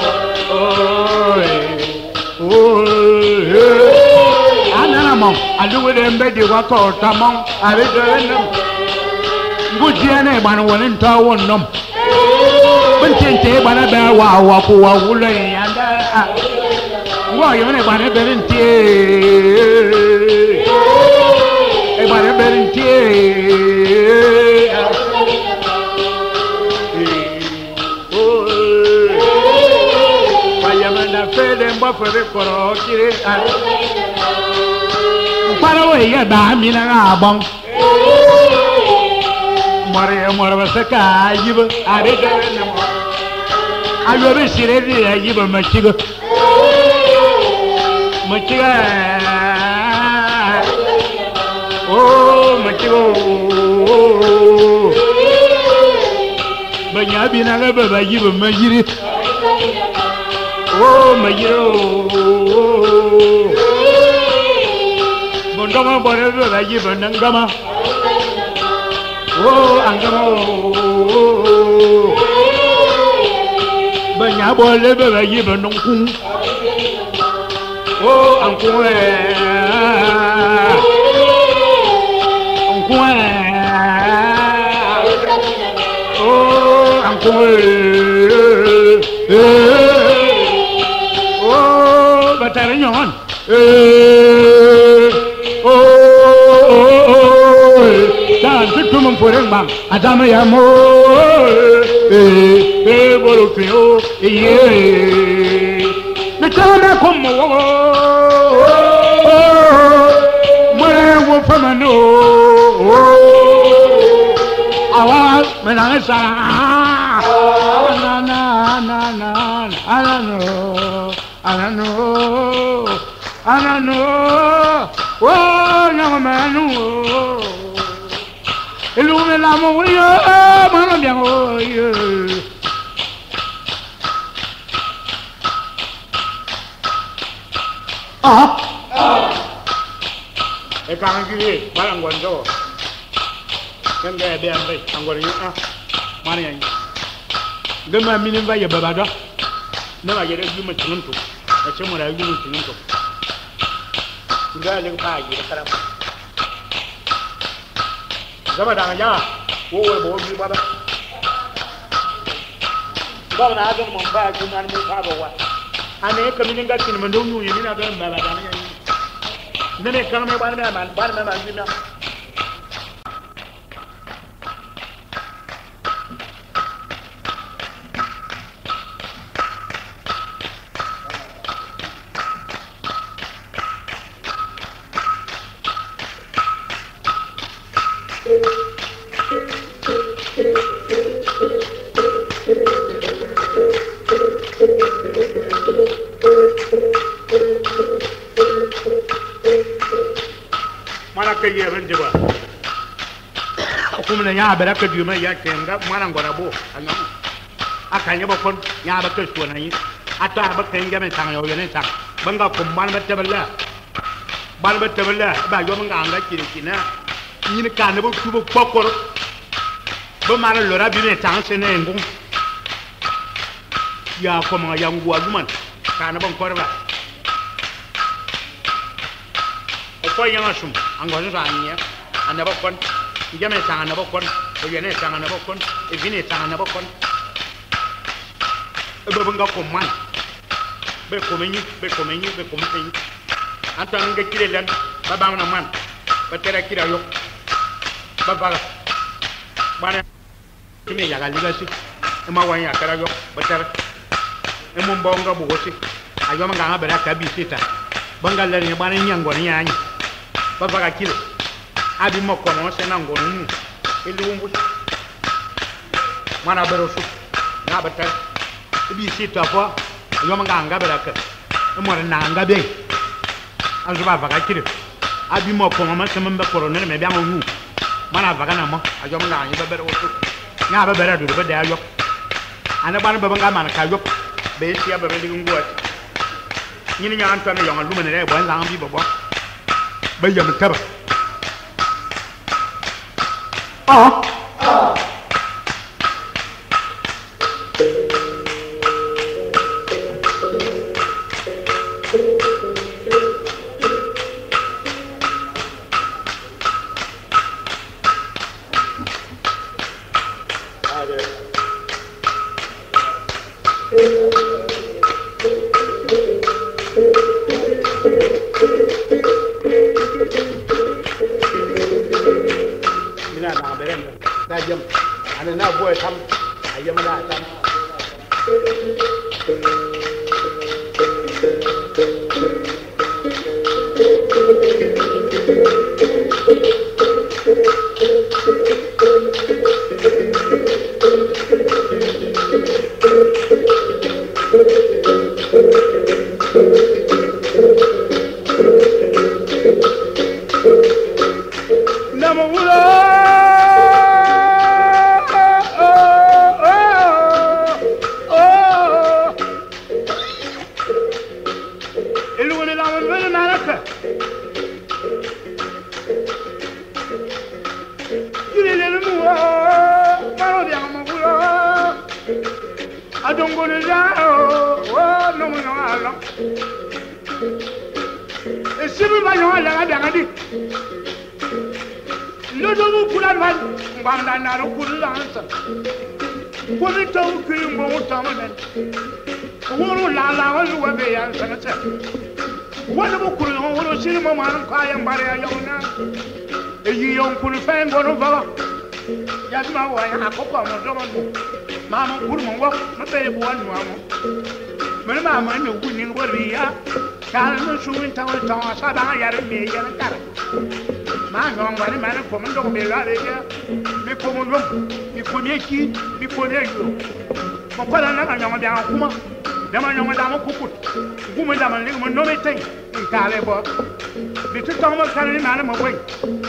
Anana mo aluwe mbedi wako tamon ari dele nemo Ngujiane bana wonin ta wonnom Bintente bana ba wa ku wa wulo yanda Why you never been tea? Everybody been tea. Why you never fed them buffer for all? Paraway, ya damina abong. Maria Moravasaka, you I didn't know. I will see it, you will make you. Machiga, oh machigo, banyabi na leba bayiba majiri, oh majiro, bondoma boreba bayiba nangama, oh angama, banyabo leba bayiba nongkung. Oh, Uncle, oh, Uncle, oh, but I don't know. Oh, dance to them for him, Adama Yamo, Bolofio, yeah. The time come, where will from a no? When I say, I don't know. Oh, young man, Illumina, Ekang gini, barang gonjo. Yang gaya dia ambil, anggornya mana yang? Gema minim bayi babado. Nama jadi cuma cenuntuk. Macam mana cuma cenuntuk. Enggak yang pagi sekarang. Gema dah aja. Oh, boleh baba. Baba nak ada membawa cuma muka bawa. Ane kami ni kat sini mendung ni nak ada baba dah ni. Nene kalau me bar me gina. mana ka yeben diba kuma na ya bara ka duma ya kenga mana ngora bo anga akanya ba kon ya ba ka suwana yi ata ba kenga men tang yo yene tang banga ko man ba taballa ba yo nga anga kiri kina ni ka ne ba ku ba kokor ba mana lora bi ne tang se ne ngum ya ko ma ya ngwa duman ka na ban korba ko yang asum angwa zo anya anaba kon jame tanga na bokon o yene tanga na bokon e vine tanga na bokon e be nga ko man be ko menyi anta nga kire lan ba ba na man ba tere kira yo ba ba bana kimi ya gali gasi e ma wan ya kara yo ba tere e mo mbonga bu gosi ayo ma nga bera ka bi sita banga la ni bana nyango ni yanyi ba ba ka kile abi mo kono se na ngonu ili wumbu mana bero su na bata bi sita fo yo ma nga bera ka mo na nga be an ba ka kire abi mo kono ma se mbe koronel me bi an wu mana va kana mo ayo ma nga ni ba bero su na ba bera du ba da yo ana ba ba nga mana ka yo be sia ba be li ngwa ni ni nya anto na yo ngalu me ne bo lang bi bo ba yo me taba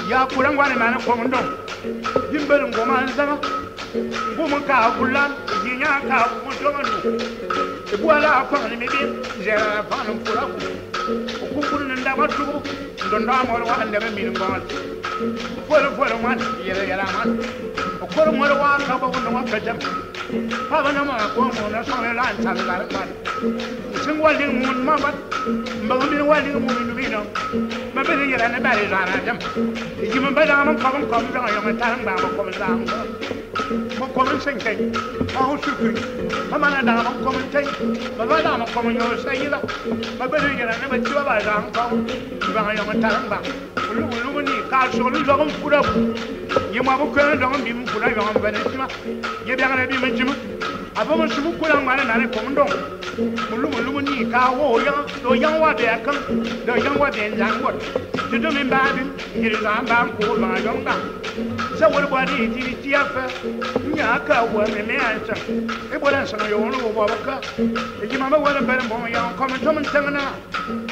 ya kurang wane mana komondo dimbel ngoma nzanga ngoma ka bulan yinya ka komondo manu e buala fa ni mebe jera fa no kula ko kulu nda matu ndondo amoro wa ndebe min ngoma folo man yera man ko mo wa ka ba wono wa ka jam fa bana ma ko mo na so la tan la man sing wali mun ma bat mbago min wali mun min bino ma be yera na bari zara jam yima bada man ko da yo ma tan ba ko zam mo ko min sing tay a shukri ma mana da man ko min tay ma ba da man ko yo sayila ma be yera na ba tiwa ba zam ko ba yo ma tan ba lu ni ka so lu lo ko pura yima bu ko da man bi mu pura yo ma ba ne tima ye bi ngana bi ma jima abo mo sumu kula ngane na ne komndo mulu ni ka wo yang do yang wa be kan do yang wa be njang wo to do min ba bi ngiri za ba ko ba yong da sa wo bo di ti afa nya ka wo me me ansa e bo dan sono yo no bo ba ka e ji mama wo da be mo yang ko to min tangana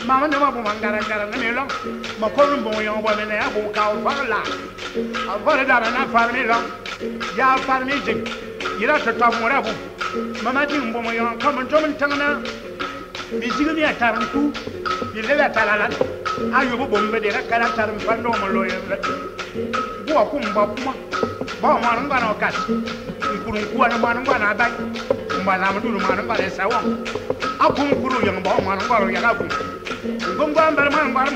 mama ne ma bo mangara ngara ne lo ma ko rum bo yang bo me ne abo ka o fa la a fa da na fa mi lo ya fa mi jing ira to ta mo ra bo mama ji mbo mo yang ko to min tangana bi jigi ni ataran ku bi le atalala ayo bo bombe de ra kala taran fando mo lo yemle bo ko mba kuma ba ma ngba na okas ikurun ku ana ma ngba na bai mba na mdu ma ngba le sawo akun kuru yang ba ma ngba ro ya ga ku ngomba mba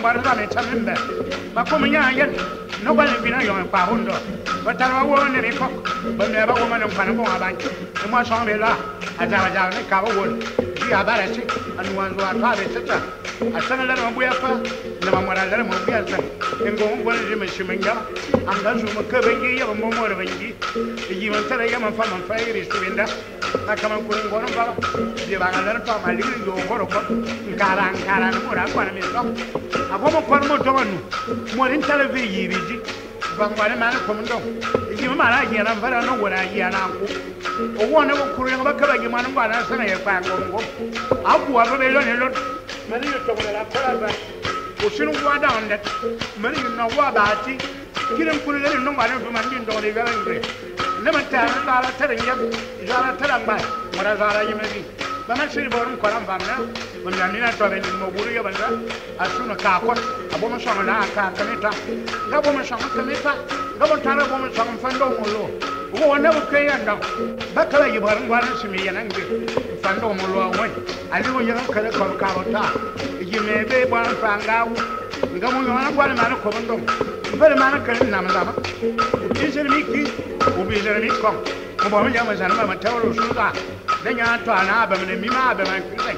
ma ra me chamembe ba ko nya yen no ba ni bina yo pa hondo ba tarwa wo ne ni ko ba me ba wo ma no pa no ba ban mo so me la aja ne ka wo ya bara shi anwanzo atabe tata asana la mambo yafa na mamara la mambo yafa ngo ngwana je meshimenga angazu makabengi ya mambo mora bengi yi man tara ya man fa man fa iri sibinda akama ko ngono ba je ba ngala to ma ligi ndo ngoro ko ngara mora kwa na mi so abomo kwa mo to wanu mo rin tara ve yi biji bangwale mane komndo yi mara yi na mfara no wora yi na ko owone wo kuru yang bakaba gi manu ngwana sana ye kwa ngongo abu ababe lo ne lo mani yo to la kola ba o sinu wa da onde mani no wa ba ti kiran kuru le no ngwana do man ndo le ga ngre ne mata na la tare ya zara tara ba mara zara yemevi bana shiri borum kolam bamna mun yani na to be ni mo buru ya banda asuna ka ko abo mo shama na ka kaneta ngabo mo shama kaneta ngabo tara bo mo shama fando mo lo wo na bu ke yanda bakala yi baran gwaran shi me yana ngi fando mo lo won ali wo yana kala ko ka wata yi me be ban fangawu ngamo yana gwaran na ko bondo bere mana kan na mama izere miki ubi izere mikko mo bo mo yama sana ma tawro suda danya to ana ba me mi ma ba man kai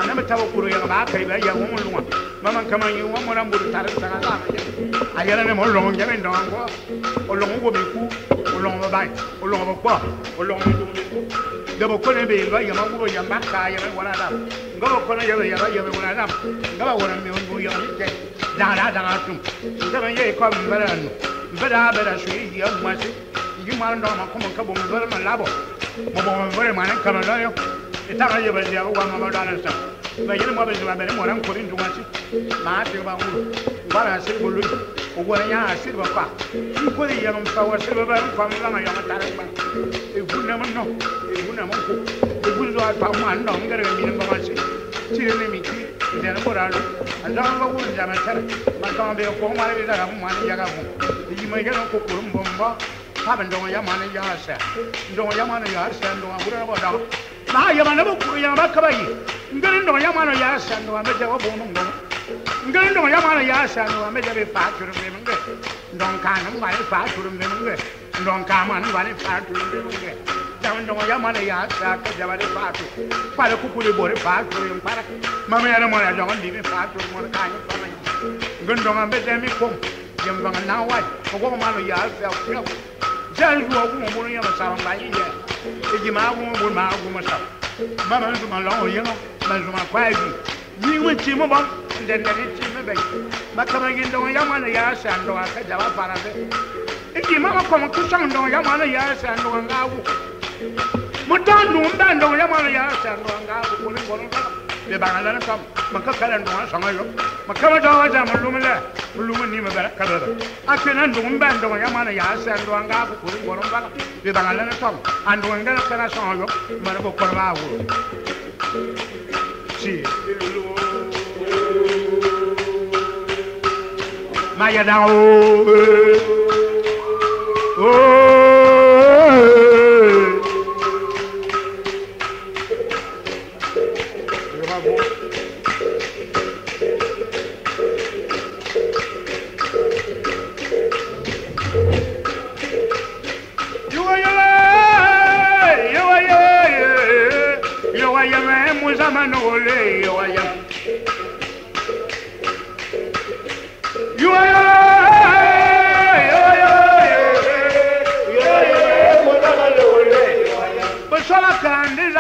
anama tawo kuro ya ba kai ba ya wo mo lunwa mama kama yi wo mo ran buru tar sana la ayara ne mo lo mo ngame ndongo o lo mo bi ku o lo mo bai o lo mo kwa o lo mo du gabo ko ne be ba ya ma wo ya ma ka ya wala da gabo ko ne ya wala da gabo wala me wo ya ni ke da tum ngaba ye ko mbara no mbara bara shi ya ma shi yi ma ndo ma ko mo ka bo mbara ma labo mo bo mbara ma nan kama lo yo ita ye ba ya wa ma da nan sa ba ye mo ba ji ba be mo ran ko rin du ma shi ma ti ba mu bara shi bo lu o wala ya shi ba pa ko ri ya no pa wa shi ba ba ko ma ma ya ma ta ba e bu na mo no e bu na mo ko e bu zo ta ma ndo ngare mi ba ma shi Tsira ne mi ki de na moralo andanga ba wulu jama tare ma ka be ko ma be daga mu mani yaga mu yi ma gano ko kurum bomba ha ben do ya mani ya sa ndo ya mani ya sa ndo ma bura ba da ma ya ma ba ku ya ba ka ba yi ngare ndo ya mani ya sa ndo ma be wa bo mu ngo ngare ndo ya mani ya sa ndo ma be be fa turu me nge ndo ka na ma be fa turu me nge ndo ka ma na ba fa turu me nge ndo ya mane ya sa ka jabare faatu pare ku kuli bore faatu yum para mama ya mo ya jongon di faatu mo ka ni fama ngondo ma be mi kom yum banga na wa ko ko ma no ya sa ko jal ru ko mo mo ya ma sa ba yi ya e ji ma mo ma sa mama ndu ma lo yo ma ndu ma kwa bi ni won ti mo ba den den ti me be ma ka ma ndo ya mane ya sa ndo ka jaba para be e ji ma ko mo ku sa ndo ya mane ya sa ndo nga wu mutandu mbando ya mwana ya sando ngabu kuli ngono be bangala na kam makakala ndo sanga yo makama dawa ja mulumle ni mabara kala akena ndo mbando ya mwana ya sando ngabu kuli ngono baka be bangala na kam ando ngala kana sanga yo mara ko korba wu si maya dawo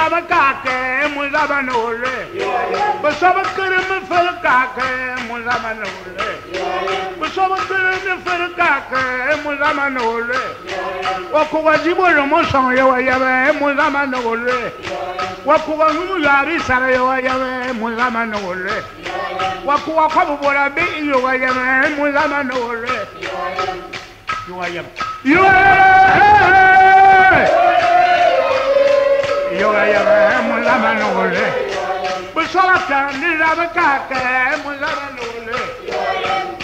zama kake mu zama nole basaba kere me fer kake mu zama nole basaba kere me fer kake mu zama nole wakuwa jibolo mo son yo yabe mu zama nole wakuwa mu yari sara yo yabe mu zama nole wakuwa kwabu bora be yo yabe mu zama nole yo yabe yo yabe mu zama nole basaba kere zama kake mu zama nole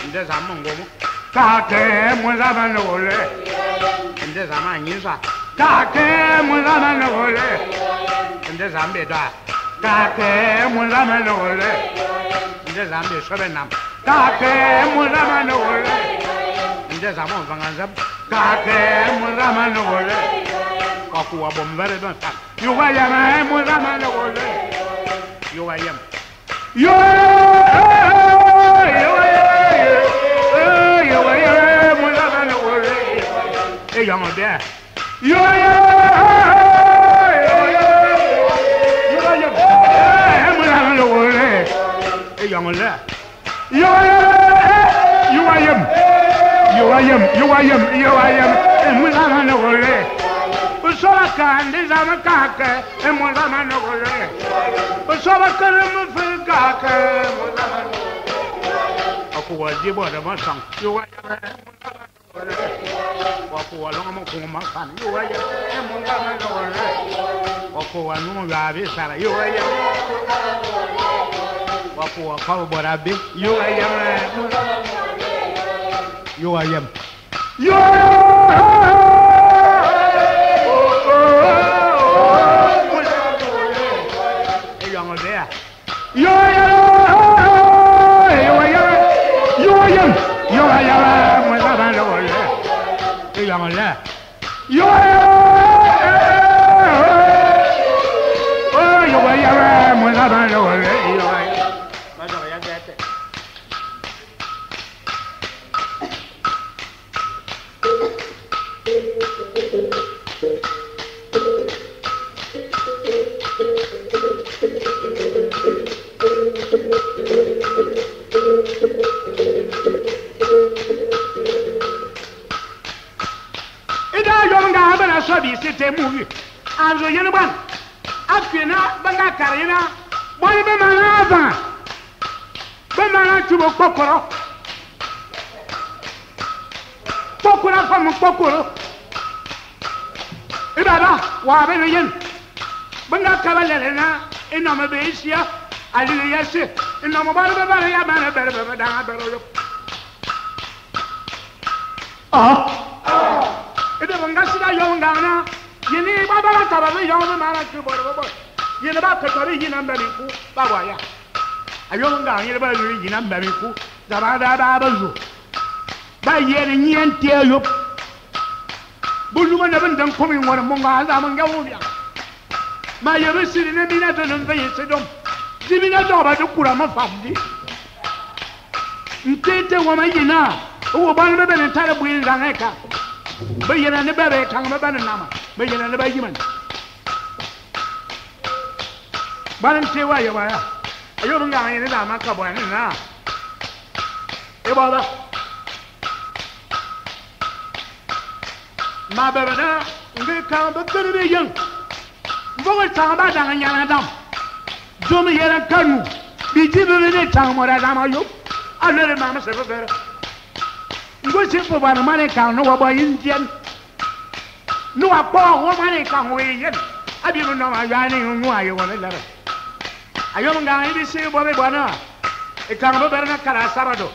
nde zama ngomo kake mu zama nole nde zama nyisa kake mu zama nole nde zambe da kake mu zama nole nde zambe shobenam kake mu zama nole nde zama vanganza kake mu zama nole akuwa bombare don ta yuwa yama mu zama nole yuwa yam yo mu zama nole e yama be yo young lad. You I am, and we are no way. But so I can't, this I'm a caca, and one I'm no way. But so I can't feel caca. Aku wajib ada masang. You are aku walang mo kung makan. You are no way. Aku wanu gabi sara. You are waku wakau borabe yo ayam yo ayam yo yang ada yo ayam mana lo yang ada yo ayam mana lo C'était mouru. Anzo yenuban. Akena banga karina. Boy be malava. Be mala tubo kokoro. Kokoro fam kokoro. Ibada wa be yen. Banga kabalena inama be isia. Ali yesi. Inama ba be ya bana be da be. Ede banga sida yongana. Yini babala tababe yong mara kubo. Yini ba kakari yina mbaliku babaya. Ayonga yini ba yina mbaliku. Zabada babazu. Ba yene nyente yo. Buluma na bandan komi wona monga za manga wobia. Ma yebe siri ne bina to nve yesedom. Dibina to ba dukura ma famdi. Ntete woma yina. Wo ba ne be ne tare bu yin ngaka. Ba yena ne bebe kan ba ban nama. Ba yena ne ba yiman. Balan cewa ya baya. Ayo bunga yene da maka bo na. E ba da. Ma bebe na ngi kan ba kene yin. Bo ta ba da nyana dam. Zomi yera kanu. Bi jibe ne ta mo da ma yo. Alere ma se ba bere. Ngo se po ba na mane kan no wa ba yin jen. No a po wo mane kan we yen. Abi no ma ya ni no ayo wona lara. Ayo nga ibi se bo be bona. E kan ba bere na kara sabado.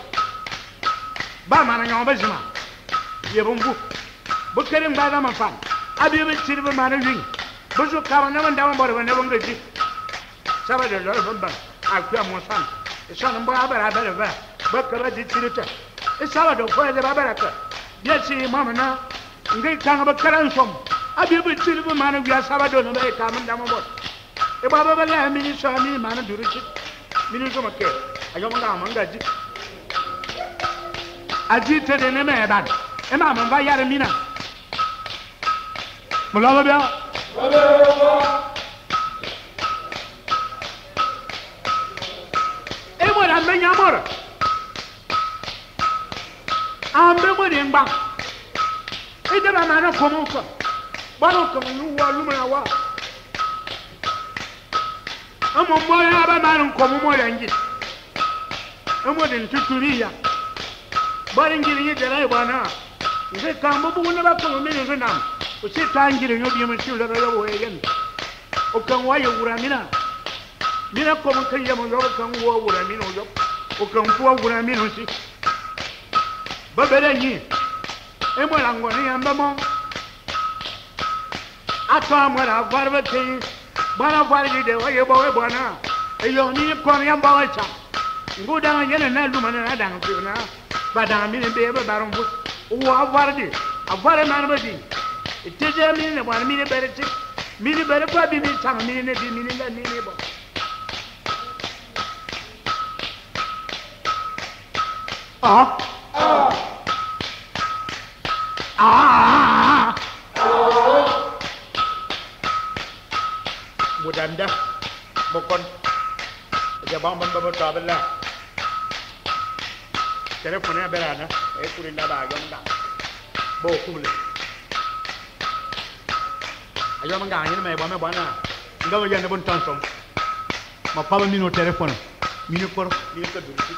Ba ma na nyomba jima. Ye bumbu. Bu kere ngba da ma fa. Abi be chiri ba ma na yin. Bu zo ka na wanda mo bo ne bo ngaji. Sabado lo ba. A kwa mo san. E san mbo abara abara ba. Ba kara di chiri ta. E sabado ko e ba abara ka. Ye si mama na ngai kan ba karan som. Abi be chiri ba ma na gya sabado no ba e ka mun da mo bo. E baba bala mini so mi mana duruchi mini so make ayo nga mangaji aji te de ne me ban e ma man va yare mina mulo bia nyamora ambe mo de ngba ide ba mana komo ko baro ko nu wa lu ma wa amo mo ya ba mana komo mo yangi amo de tuturiya bari ngiri ni de la bana nge kambo bu ne ba ko me ne nam o se tangire nyo bi me shi la yo we yen o kan wa ye wura mina ko mo kan yamo yo kan wo wura mina yo o kan fu wura mina si ba bere ni e mo la ngoni amba mo ata mo la varbe te bana varge de wa ye bo we bona e yo ni ko ni amba wa cha nguda ngene na lu mana na dang fi na ba dang mi ne be ba baron bu wa varge a vare man ba di te je mi ne ba mi ne bere ti mi ne bere ko bi mi cha mi ne bi mi ne la ni ne bo Mudanda bokon jabang ban baba tabella telephone ya berana e kuri na ba yom da bo kumle ayom nga ni me ba me bana ngaw yande bon tansom ma pa mi no telephone mi ni kor ni ka duru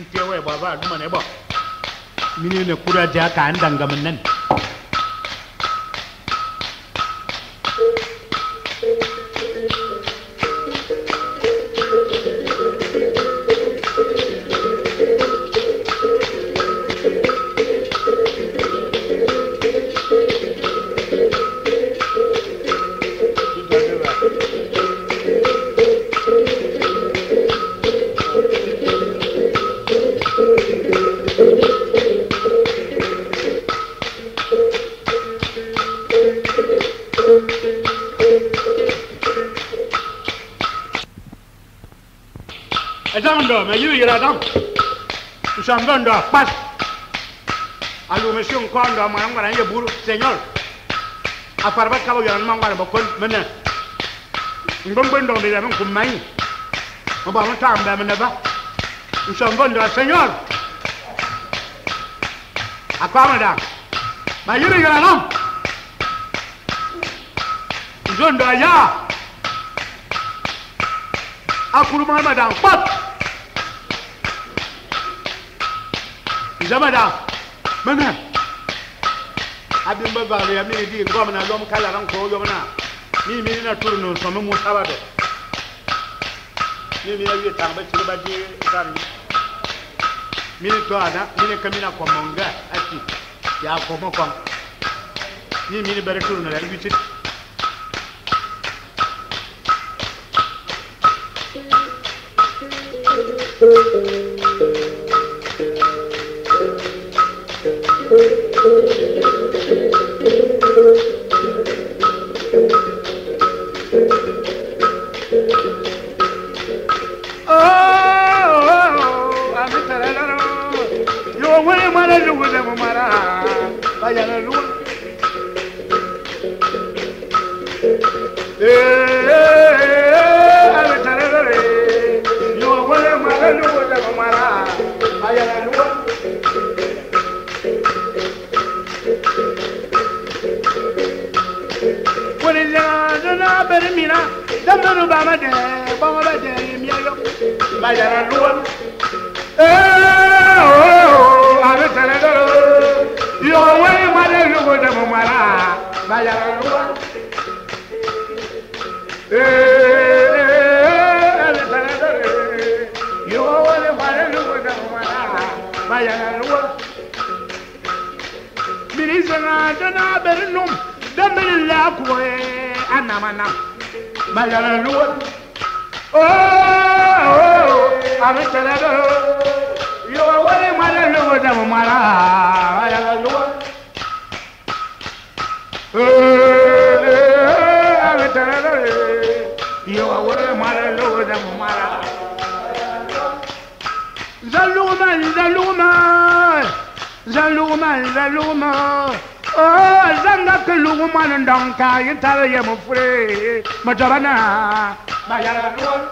ntewe baba duma ne ba mini ne kura ja ka andanga nan me yu ira dam usambando pas alu monsieur kwanda mangara nge buru señor afarba kabo yan mangara bakon mena ngombendo be yamen ko mai mo ba mo tamba mena ba usambando señor akwamada ma yu ira dam zondo ya akuru madam pat Zamada, mana? Abim bavale ya mini di ngoma na lom kala ran ko yomna. Ni mini na turno so mo sabado. Ni mini ya tamba ci ba di kan. Mini to ada, mini kamina ko monga ati. Ya ko mo kom. Ni mini bare turno ya bi ci. NDONG ka yin tare ye mo fure ma jabana ma yara nuwa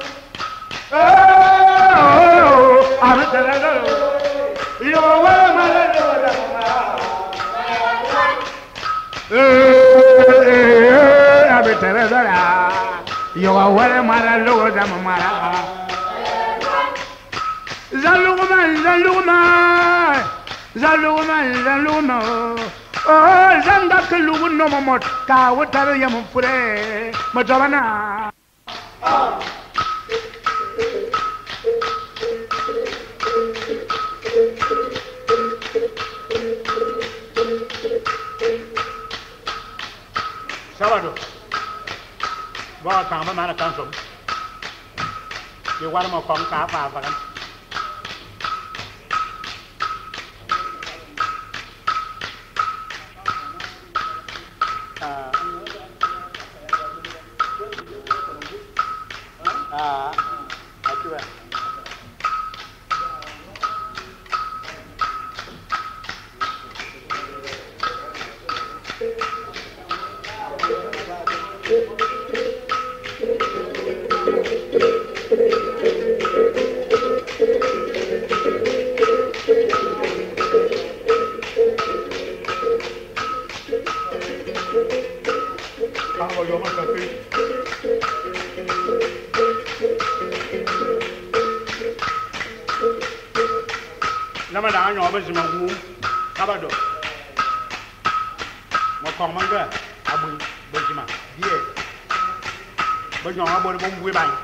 Sábado, vou a cama na canção. Eu guardo uma com capa para sábado, một con măng cơ, bưng chỉ mà, bia, bây giờ nó bồi bông vui bánh,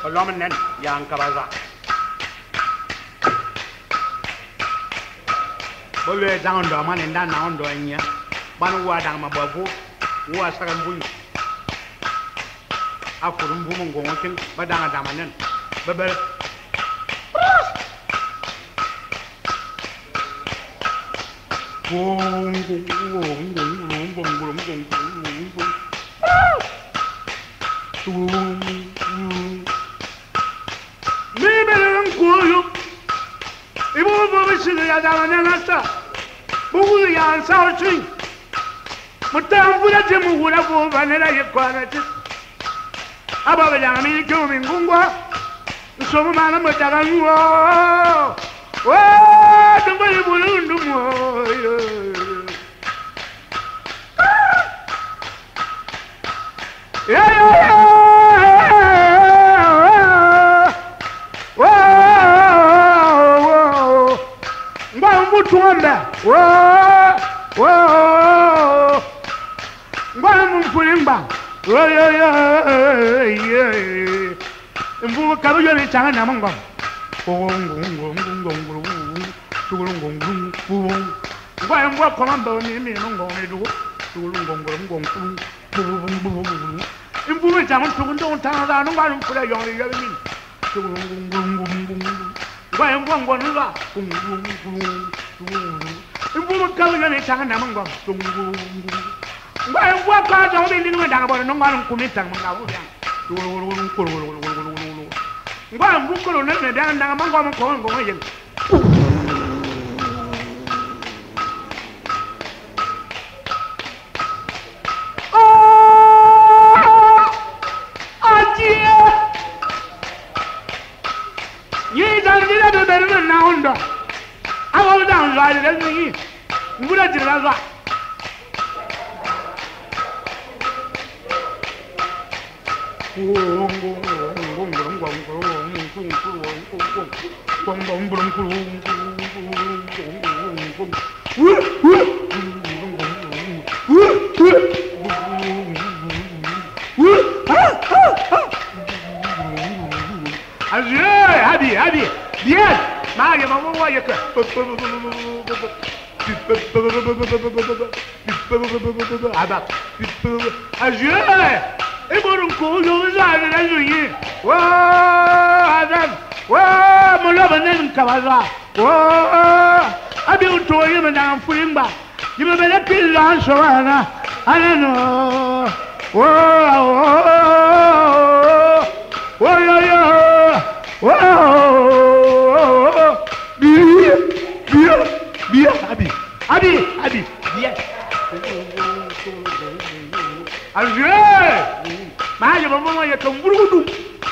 còn lo mình nên, yang kabaza, bây giờ đang on đồ mà nên đang on đồ anh nhé, ban qua đang mà bờ phố, qua sang vui, aku rumbu menggongo keng, badang ada manen, bebel.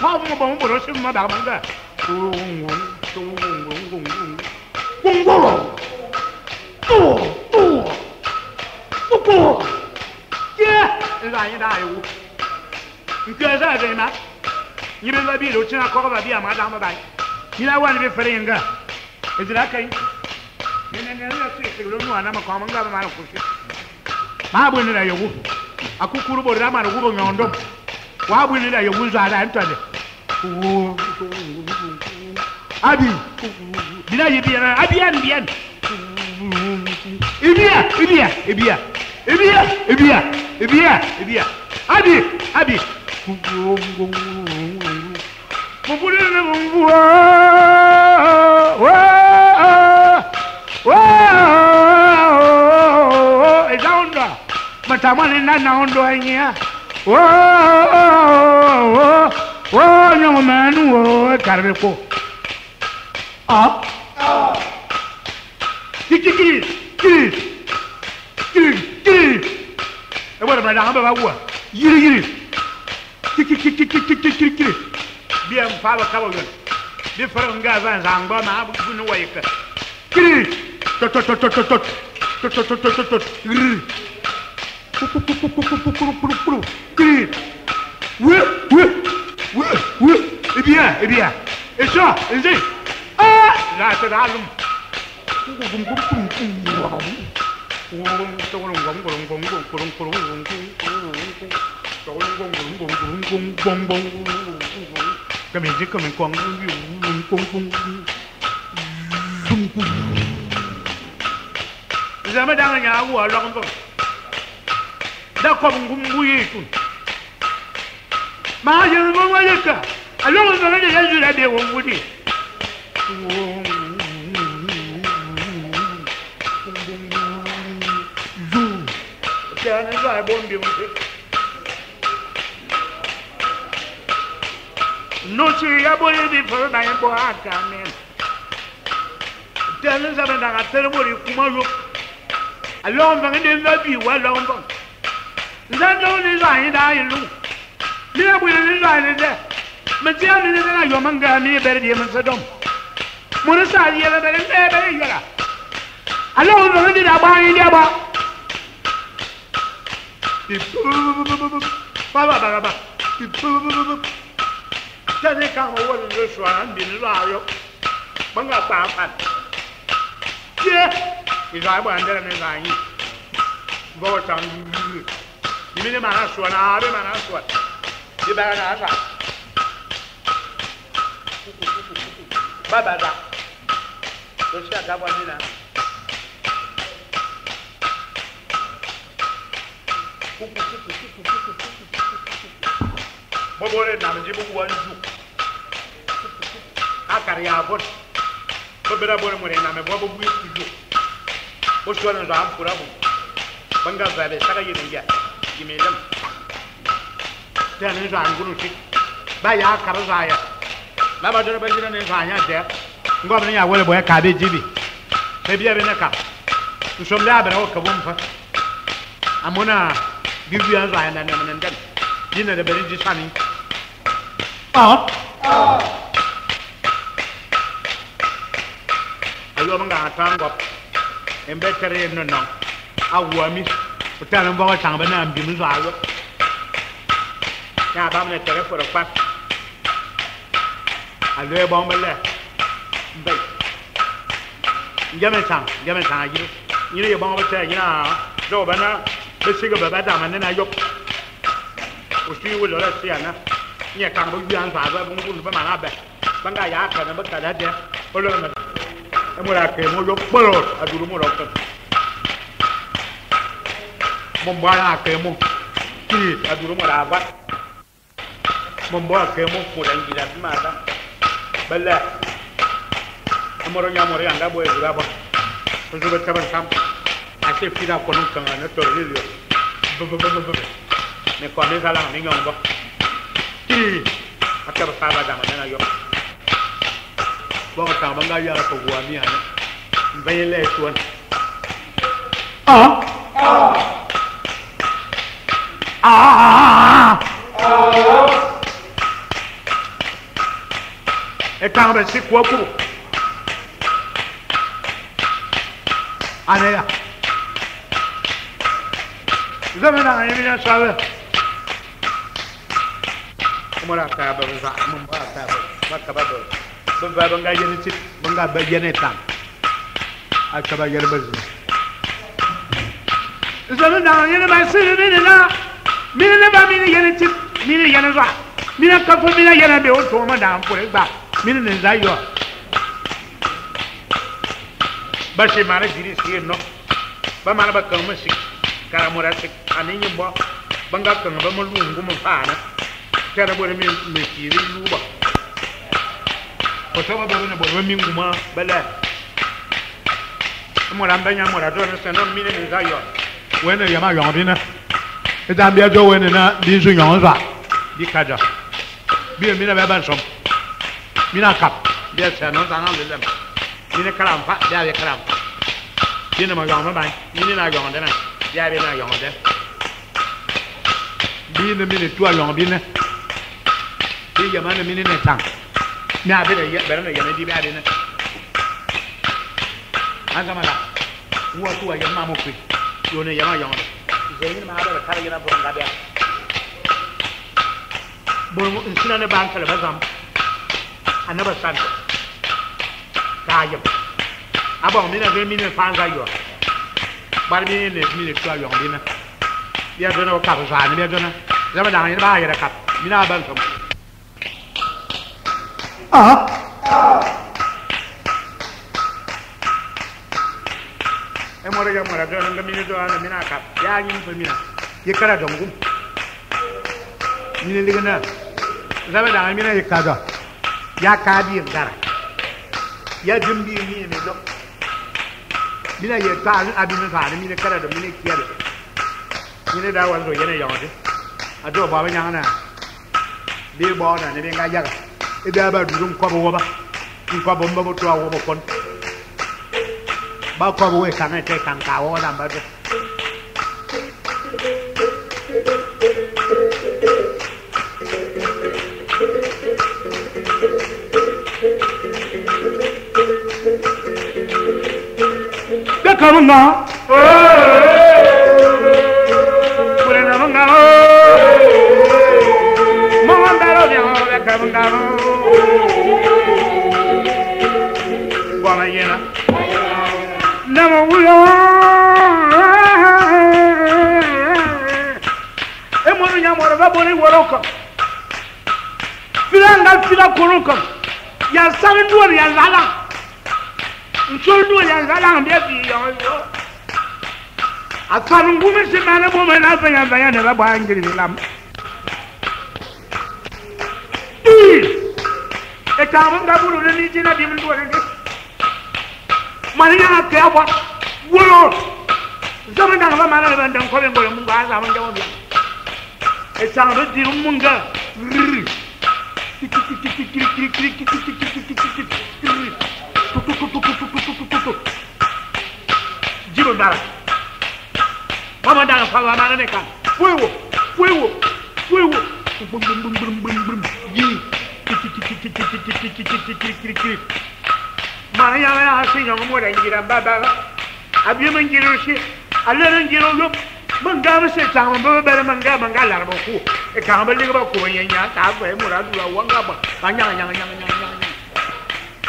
Pop mo bom boro sim ma da manga. Yeah, là da yu. Nke za de ma. Ni be la bi lo tina ko ba bi ama da ma bai. Ni la wan be fere nga. Ezira kai. Ni ne la se lo no ana ma ko manga ma ko shi. Ma bu ni la yu. Akukuru bo da ma ru bo nyondo. Wa bu ni la yu za da ntade. Abi. Bila ye bien, abian bien. Ebia. Abi. Ezaunda. Matamani na ondo anya. Young man, Carveco. Kiri. What about our Yiri. Kiri. Be a father cover. Different guys and Zambana, wouldn't wake. Kiri. Eh bien. Et ça, là, c'est l'alum. Comme il dit comme un con. Jamais dans un yaou à Londres. D'accord, vous mouillez tout. Ma je ne vois pas ça. Alors on aurait déjà eu la déo, vous dit. Non, c'est à boire des feux dans un bois quand même. Tenez ça dans la télé, comment alors on va aller dans la vie ou alors on va. Nous avons les gens dans l'eau. Nous avons les gens là. Mais tiens, nous avons les manga ni berdi monsadom. Mon sa yela berdi yela. Alors on va aller là-bas. Baba. Tenez quand on voit le soir, on dit nous allons. Banga pas. Tiens. Ils ont un peu de temps. Bon temps. Ils me managent soit là, ils managent soit. Ils managent ça. Baba là. Je suis à Gabon là. Bon là, mais j'ai beaucoup de jours. À carrière bonne. Bera bonne mo na me bobo bu yu o so na zam pura bu banga zabe saka yidin ya kimelam tane zan gunu shi ba ya karza ya ba ba dole ba jira ne zanya de ngom ne ya wole boy ka be jibi be biya be na ka so mla ba o ka bom fa amuna bibi an zanya na ne nan dina da bari ji sani ayo manga tango Mvet Oyeng no awami utana mbaga tanga na mbimu zayo ya ba mne tere for kwa alo ba mele mbai njame sang ayi ni ne ba ba ta ina do bana be siga ba da man na yo o si wo la siana ni ka ba bi an fa ba bu ba ma ba banga ya ka na ba ka da de o lo na mura ke mo yo poro aduru mo rokka mo mbana ke mo ki aduru mo ra ba mo mbo ke mo ko dan gida ma da balla amoro nyamore anga boy dura ba so be taban sam ase fina ko non kan na to rilio me ko me sala ni ngom ba ki akaba saba da mana yo bon temps ba nga yara ko wa mi ana bayele tuan Ekang be sikwa ku ane ya zamana ya mina sawe mora ka ba za mun ba ka ba ka ba ba nga yene ci nga ba yene tan aka ba yene bazu zamana yene ba sire mina ba mina yene ci mina yene za mina ka fo mina yene be o to ma dan pour ba mina ne za yo ba shi mara diri si no ba mara ba kan musi kara mora si anin yin bo banga kan ba mu lungu mu fa na kara bo me kiri luba ko sama ba ne bo mi nguma bala mo ramba nya mo ra do se no mi ne za yo wena ya ma yo bi na e da bia do wena na di su yo za di kaja bi mi na ba ban som mi na kap bia se no za na le lem mi ne karam fa bia be karam mi ne ma yo ma ban mi ne na yo de na bia be na yo de bi ne mi ne tu a yo bi ne bi ya ma ne mi ne tang mi a be de ya be na ya ne di bia de ne anga ma la wo tu a ya ma mo kwi yo ne ya ma yo de ze ni ma ba ka ya na bo nga bia bo sina ne ban kala ba zam anaba san kayam abon mina be mina fanga yo bar mi ne mina to yo mina ya do na ka sa ni ya do na zama da ni ba ya da kap mina ban kam e mora ya mora do na mina do na mina kap ya ni fa mina ye kara dongum mina ligana zama da mina ye ka do ya ka bi dara ya jumbi ni ne do mina ye ta abi me fa ni ne kara do mina kiyade ni ne da wan do yene yawde ado ba nya na bi bo na ne nga yaga e da ba dum ko bo ba ko bo mbo to wo bo kon ba ko bo we kan te kan ka wo da ba do Kamanga, pure namanga, mama daro dia kamanga, bwana yena, nama ulo, emonu nyamoro baboni woroka, filanga fila koroka, ya sami duwa ya lala. Nchulu ya zala mbia bi yo afaru ngume se mana bo mana fanya fanya ne ba ba ngiri lam e ka mo ngabulu ni jina bi mndo ne mani ya ke aba wolo zama da ba mana ba ndan ko be ngol mu ga za mo ngawo bi e sa do di mu nga Jibo dara mama dara fa mama ne kan fuewo bum yi mana ya sin yo mo da ngira baba abi man ngiro shi Allah ngiro yo man ga se ta man ba ba man ga lar ba ku e ka ba liga ba ko yenya ta ba mu ra du la wanga ba anya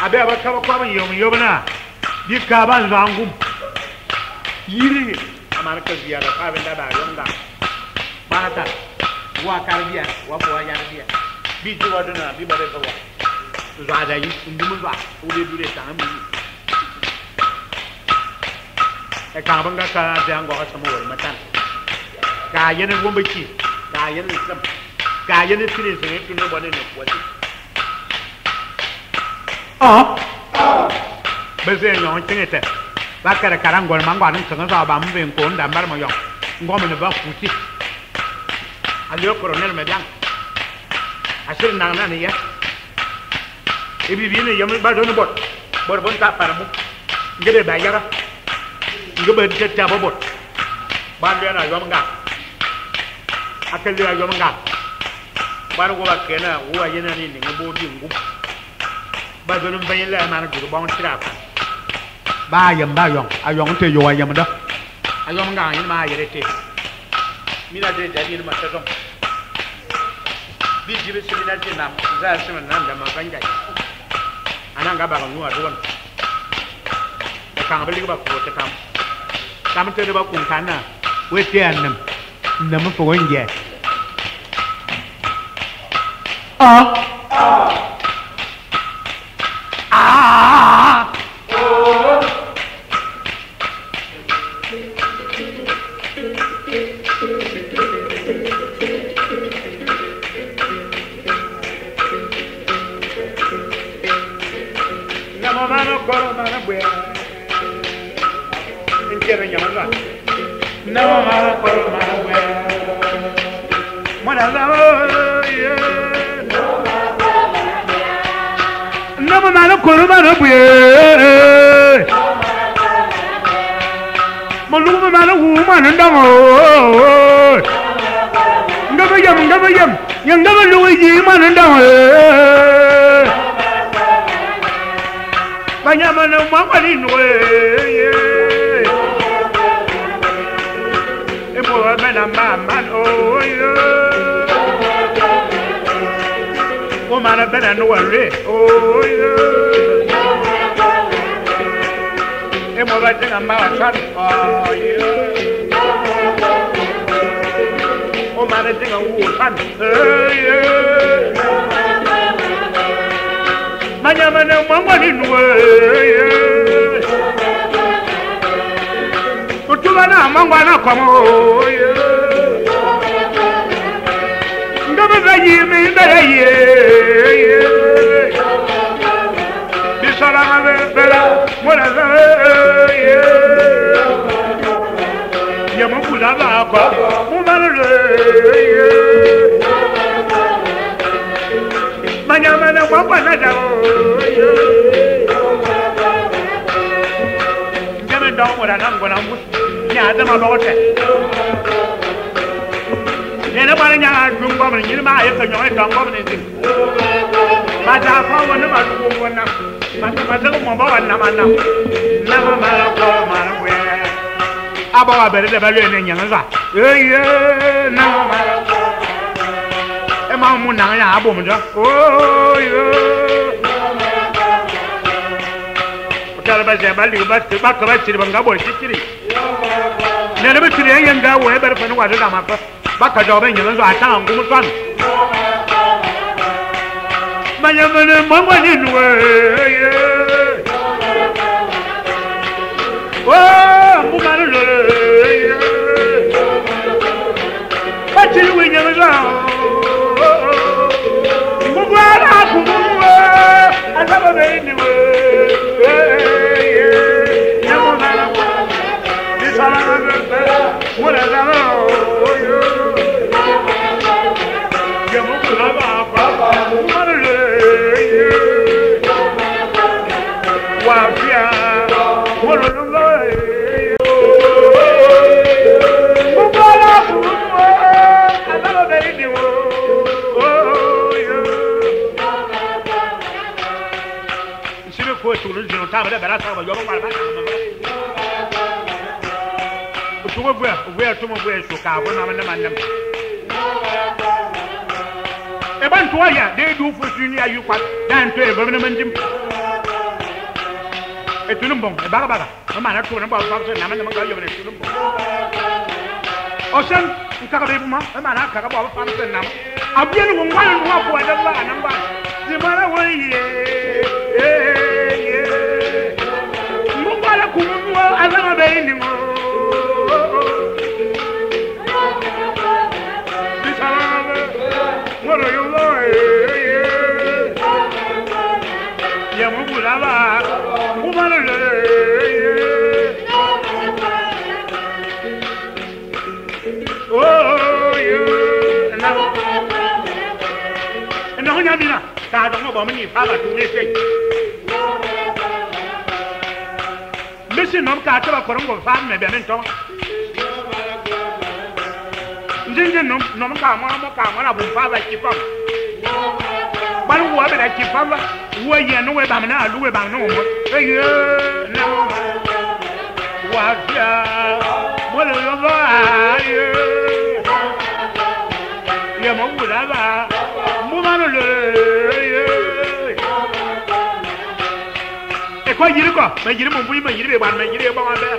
abe ba ka ba ko ba yo bana di ka ban zangum yiri amana ka ziyara fa ben da ba yonga bata wa karbiya wa ko ya biya bi ji waduna bi bare ko wa za da yi ndum ba o de dure ta mu e ka ban ga ka da ngo ha samu wai matan ka yana gombe ki ka yana sam ka yana sire sire tun ne bone ne ko beze yon tingete bakara karangol mangwa nin kan za ba mbe ko nda mbar mo yon ngom ne ba futi aliyo colonel median asir nang na ne ya ibi bi ne yam ba do ne bot bon ta para mu ngede ba yara ngebe de ta ba bot ba le na yom nga akal le yom nga ba ko ba kena wa yena ni ngbo di ngum ba do num bayin la man du bon Tsira ba yam ba yong ayong te yo yam da ayong nga yin ma yere te mina de dali ma ta dong bi jibe semina te nam za semina nam da ma banga ananga ba ngwa don kang beli ba ko te kam te ba kun kana we te annam nam fo nge Woye no we bamna luwe bamno mo. No. Wafia. Wole yo ba. Ye mo wula ba. Mu ma no le. E ko yiri ko, me yiri mo bu me yiri be ban me yiri ba ma be.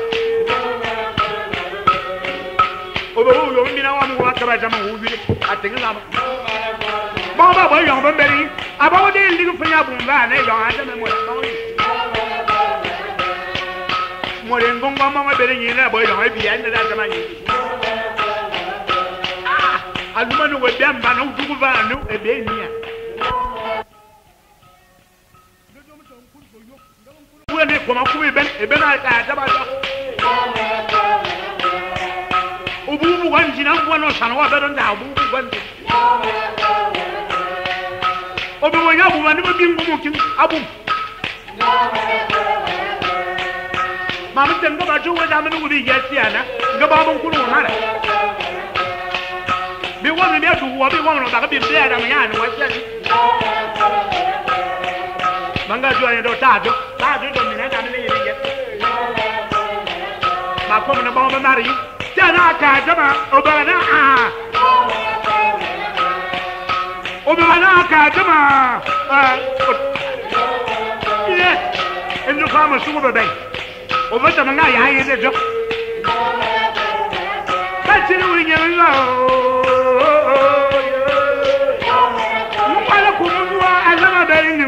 Obo yo mi na wa mu wa ka ba jama wo yiri. Atengi la. Baba boy Ayong ben beri aba de ligu fanya bumba ne Ayong ada me mo mo le ngongo mama beri ni na boy Ayong bi an da jama ni aluma no we bamba no dugu va no e be ni ya wo ne ko ma ku be ben e be na ta jaba ja obu wan jina wo no sanwa be don da obu wan obi wonya bu mani bi ngumu kin abu mama tenga ba jo da mani ubi yesi ana ga ba mun kunu mara bi wonu ne du wo bi wonu ba ga bi be ada nya ni wasi ani manga jo ani do ta do do mi na da mi ni ye ma ko na ba ma mari tana ka jama obana Obana ka jama inu kama sumu bebe obata manga ya yede jo batiri winya nga wala kumwa azama beringi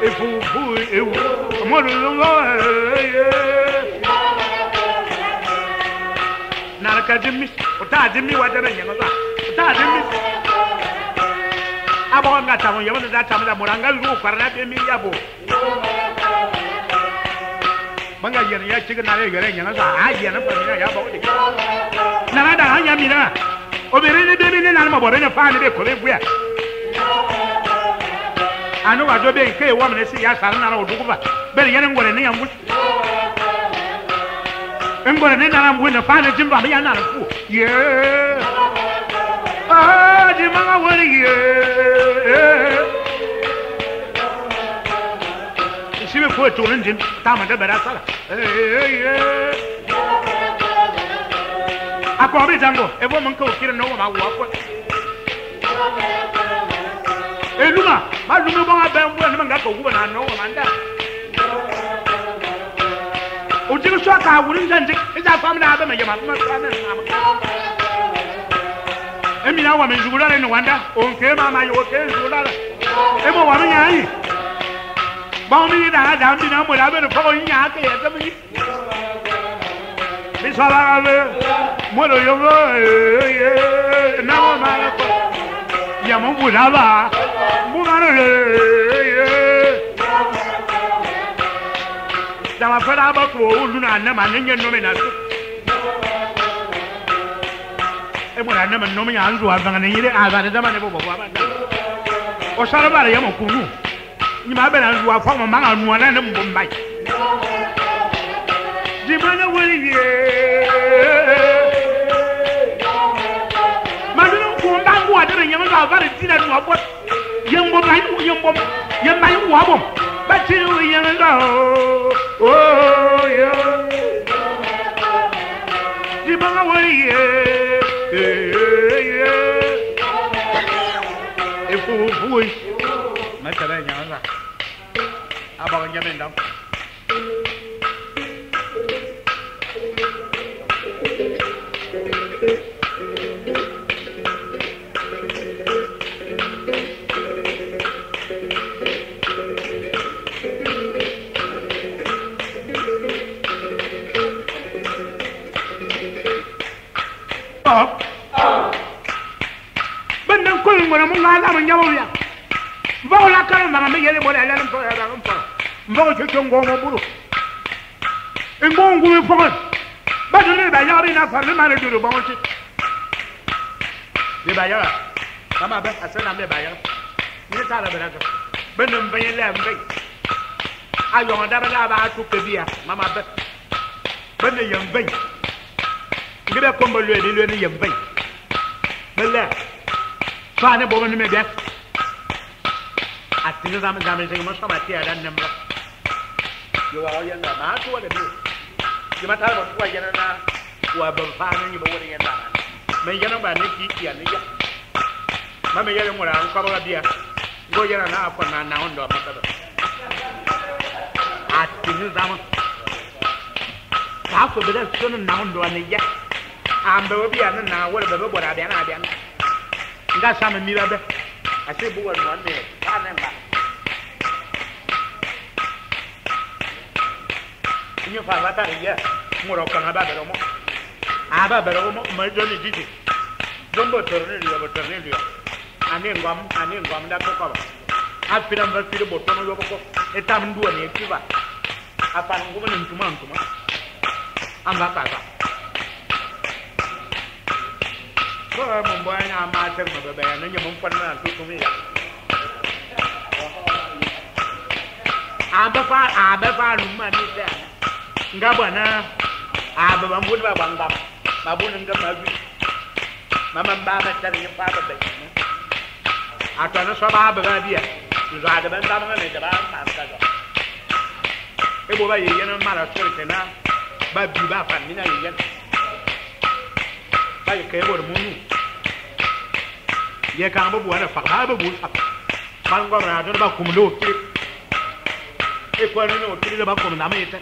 efu ewu modu Naraka Jimmy, Ota Jimmy, what are you? Ota Jimmy. Abon got on you that time that Moranga go for that in Yabo. Manga Yen chicken, I get up for Yabo. Nada, Yamina. Obey the baby and I'm about to find a colleague. I know I do be a woman, see us, I don't know, but Yan got a name. I'm going to end with a final Jimba. I'm not a fool. Yeah. Ah, Jimma, what a year. She will put to engine, Tam and the Berasa. I call it Tango. A woman could kill no one. I walk. Hey, Luma, my Luma, I'm got a woman I know, and Ujigo Shaka wouldn't send it. Is that family? I mean, I want to do that in Wanda. Okay, Mamma, you okay? Emma, what are you? Bombing it out down to them without the following yard. Miss Hallelujah. What are you? Now, my Yamu Budava. I'm afraid about Luna and Naman nominal. And when I never know me, I'm going to need it. I've had a man or Sarabara Yamakunu. You might be as well from a man on one and a Mumbai. The man will ye. Madame Kumba, water and young very dinner to what young woman, but you young go. Oh, yeah. The man will ye. If who my Karanga about Yemen. But no calling when I'm not in Yawaya. Vola Karama, me yellow, what I let him for a vote to go over. And won't go for it. But you live by Yarina for the man to do the bounty. The Bayara. Come up, I said I'm the Bayer. You tell her, but no very lamb. I don't have to be a mamma, but the young baby. Give a combo lady, young baby. The left. Fane bo me be. Ati zame zame se mo so ma ti ada nem. Yo wa ya na ma to da bi. Ki ma ta ba to ya na wa ba fa ni ba woni ya na. Me ya na ba ne ki ya ne ya. Ma me ya mo ra ko ba bia. Go ya na apa na ondo ma ta. Ati zame. Ka ko be da so na ondo ne ya. Ambe obi ya na wo be bo da bia na bia. Nga sama mi ba be. Ase bu wa no ne. Ba na ba. Ni fa la ta ya. Mo ro kan ba be ro mo. Aba be ro mo ma jo ni didi. Jombo torne li. Ane ngwam da ko ba. Afira mba fire botono yo ko. Etam ndu ne kiba. Apa ngum ne ntuma. Amba ka ba. Ko mo mbo anya ma ter mo be na nyemo mfa na to mi ya. Aba fa lu ma ni da. Ngaba na aba ba mbu ba bangam. Babu nga ma bi. Mama ba ba ter ni fa ba be. Atana so ba ba bia. Za da ban da ne da ba ma ka ga. E bo ba ye na mara ter na ba bi ba fa ni na ye. Ba ye ke bo mo nu. Ye ka ba bo na fa ba bo fa. Ban go ra do ba kum lo ki. E ko ni no ki ba kum na me te.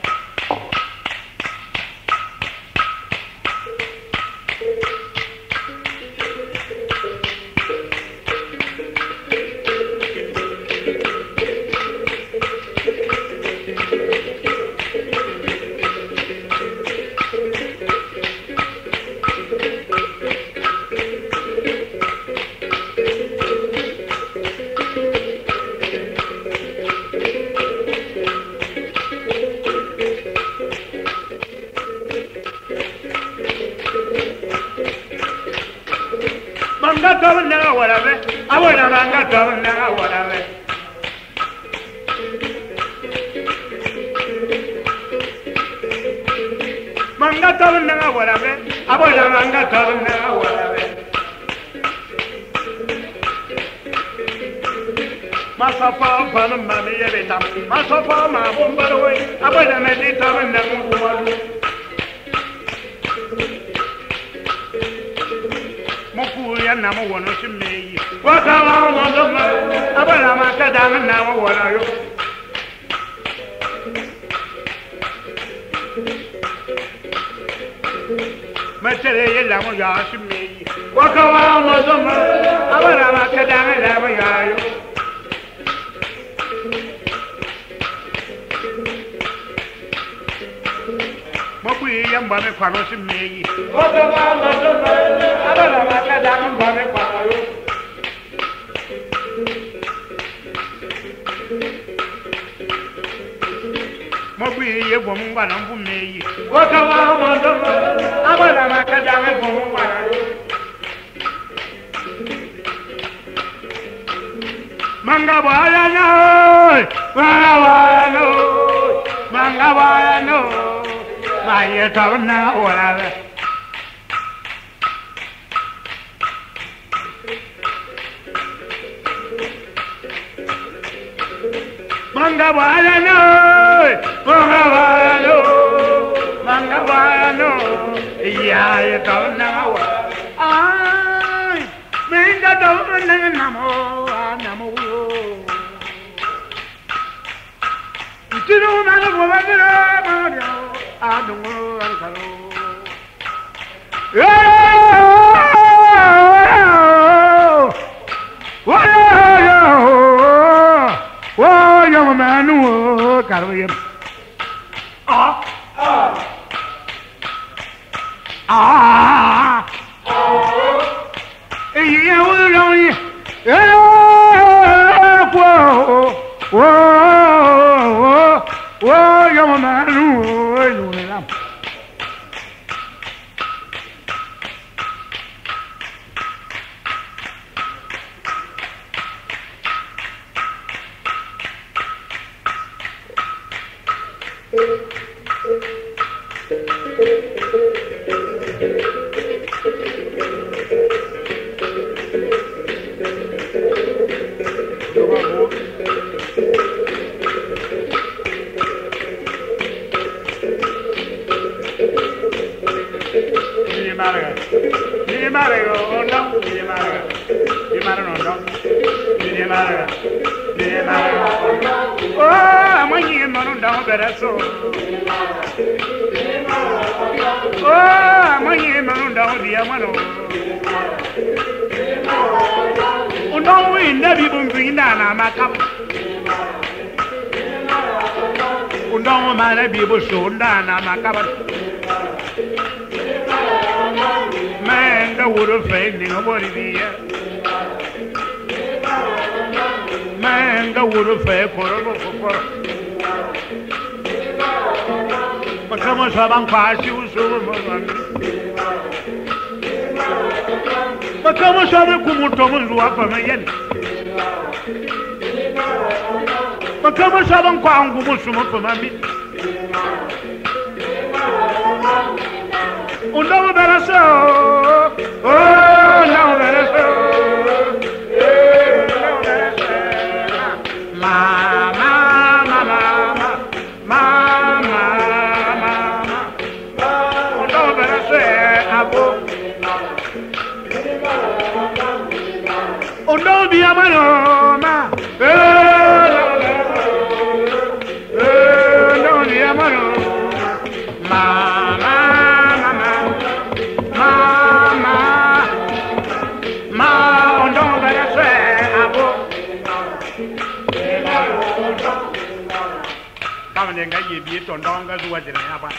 manunda beraso oh manye manunda dia mano uno winda bibunginda na makap uno mara bibu shonda na makap manga wuro fendi ngobori dia manga wuro fe koro koro Bakama sabang pasi usul mazan. Bakama sabang kumutomun luar pemain. Bakama sabang kuang kumusuma pemain. Undang beraso, oh undang beraso. Undo dia mano ma, undo dia mano ma ma ma ma ma undo dia se abo. Kamu dengar ye biar condong ke dua jenis apa?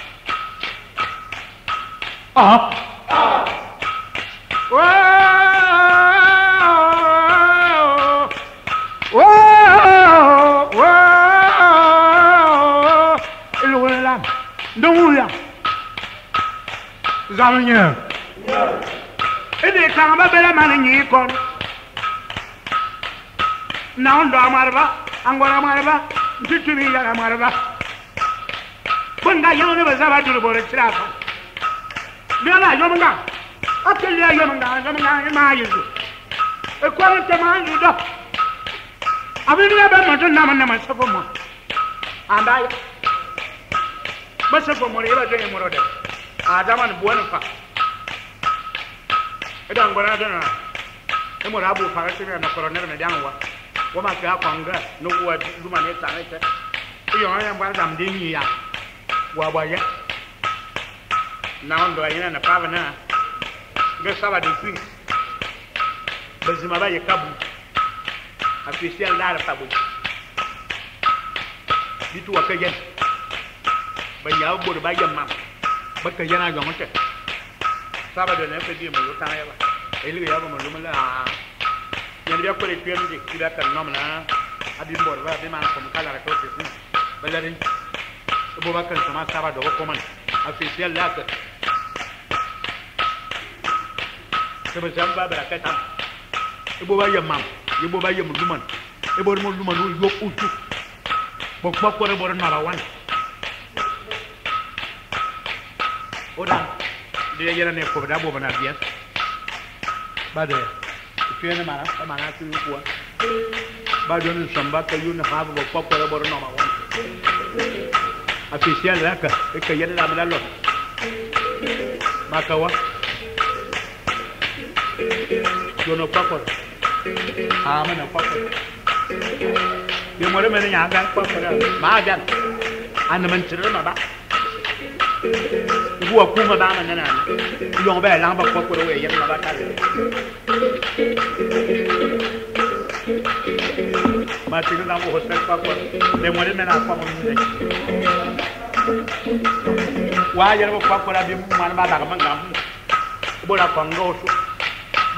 Zamanya. Ini kang ba bela mana ni kon. Naon do amarba, angora amarba, dituni ya amarba. Bunda yo ne ba zaba dulu bore Tsira. Biala yo munga. Akel ya yo munga ma yuzu. E ko te ma yuzu. Abinu ya ba mo to na ma sofo mo. Andai. Ba sofo mo re ba de mo rode. Adaman buwan fa idan gona dana emo rabu fa kasi na colonel me danwa wo ma ka kwanga no wa duma ne ta ne yo ya ba dam de ni ya wa ba ya na ndo ayina na pa na ga saba de fi bazima ba ya kabu officiel la tabu ditu wa ka yen ba ya bo ba ya ma Baka yana ga mutum saba da nafi di mu ta ya ba ilu ya ba mu lumala yan biya ko le tuem di kida kan nomna adi mbor ba be man ko kala ra ko tsi balarin bo ba kan sama saba do ko man officiel la ka sebe jamba ba ka tam bo ba yamam bo ba yam luman bo mo luman yo uju bo ko re bo na ba wan Odan dia yana ne ko da bo bana biya ba da fiye ne mana tu ko ba don samba ka yuna ha bo ko ko bo no ma won officiel la ka ka yana la mala lo ma ka wa dono ko ko ha mana ko ko bi mo re me nya ga ko ko ma jan an man tsira ma ba Ibu aku ma ba man na yong ba lang ba ko ko we yen ma ba ta ma ti na mo hotel pa ko le mo re me na ko mo ni wa yer mo ko la bi man ba da ma ngam bo la ko ngo su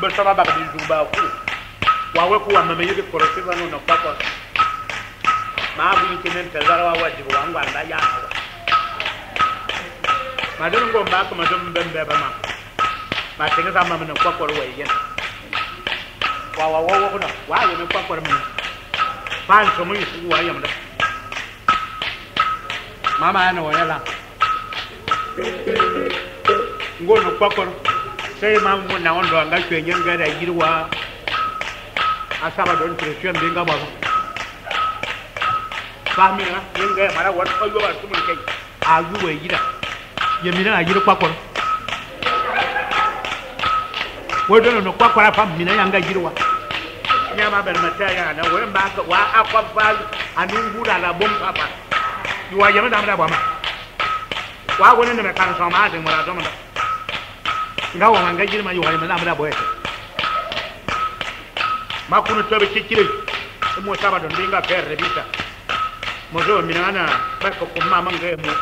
bo sa ba di ju ba ku wa we ku wa ma me yede ko se ba no na ko ma bu ni kenen ta zara wa wajibu wa ngwa da ya Madam go back to Madam Bembema. My things are mamma and quacker away again. Wow, why you quacker me? Find some reason who I am. Mamma, I know Ella. Go to quacker. Say, Mam, when now on like a young guy, I did wa. I saw a don't Christian being about. Family, young guy, matter what for you are to communicate. Are you a year? Yemina ajiro kwakoro wodo no kwakora fa mina yanga jirwa nyama ben mataya na we mbaka wa akwa fa anu ngura la bom papa wa yama da da ba ma wa woni ne kan so ma de mo la do ma nga wa nga jirma yo yama da bo ma kunu tobe kikire mo saba don dinga perde vita mo do minana ba ko mama ngemo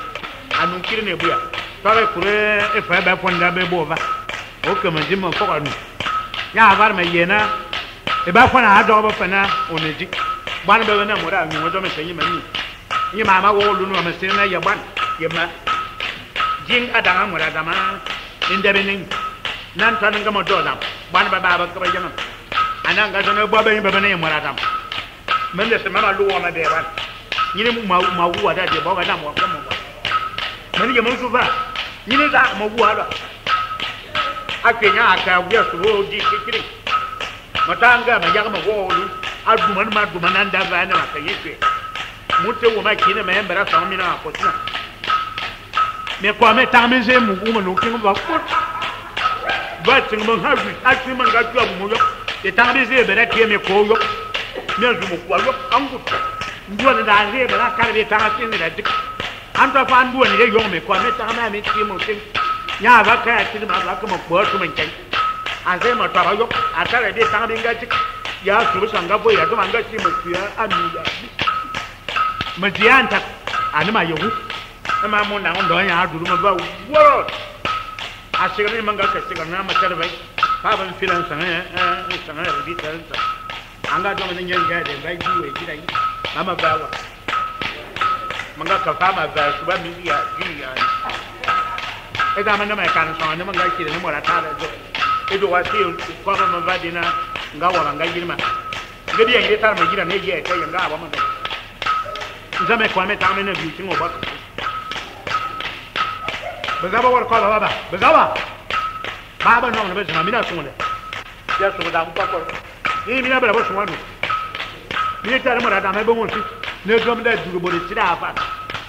anu kire ne buya tare kure e fa ba fonda be bova o ke man jima ko anu ya var me yena e ba fona ado ba fana oneji ban be na mo da mi mo do me senyi mami ni mama wo lu no me sena ya ban yema jing adanga mo da dama inde benin nan tan nga mo do dam ban ba ba ko ba jama ananga so no bo be be ne mo da dam men de se mama lu wona de ban ni ne ma wu da de bo ga dam mo ko mo men ye mo su fa ni ne da mo wu da akenya aka wu ya so di kikiri matanga ma ya ma wo lu adu man anda ba na ka yefe mute wo ma kine me mbara so mi na ko tina me ko me ta me se mu mo no kin ba ko ba tin mo ha wi akini man ga tu abu mo yo de ta me se be na tie me ko yo me zu mo ko yo angu ndo na da re be na ka be ta tin da dik anta fa ndo ni yo me ko me ta ma me tie mo tin ya ba ka tin ma ba ko mo ko tu men ken ase mo ta yo atare de ta be ga dik ya su sanga boy ya to manga ti mo kuya amiya majianta anima yogu ama mo na ndo ya aduru mo ba wo asigani manga ka sigana ma tarbai fa ban filan sanga bi taranta anga do men nyen ga de bai diwe gidai mama bawa manga ka fa ma ba su ba mi ya e da man ma kan so ne manga ki ne mo ra ta do e do wa ti ko ma va dina nga wala nga yirma ngedi yenge tar ma gira ne ye ka yanga ba ma zame kwa me ta me na bi tingo ba bazaba war ko baba bazaba baba no na bezama mina so ne ya so da mu ko ni mina bela bo so wanu ni ta mo da me bo mo si ne gom da duru bo de tira afa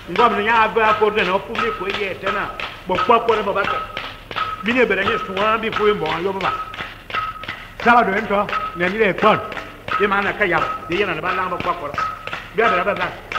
ngom ne ya ba ko de no public ko ye tena bo ko ne baba ka mine bela ni so wan bi fo mbo yo baba sala do ento ne ni le kon e mana ka ya de yana ba la ba ko bia bela ba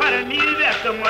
Para mí, de como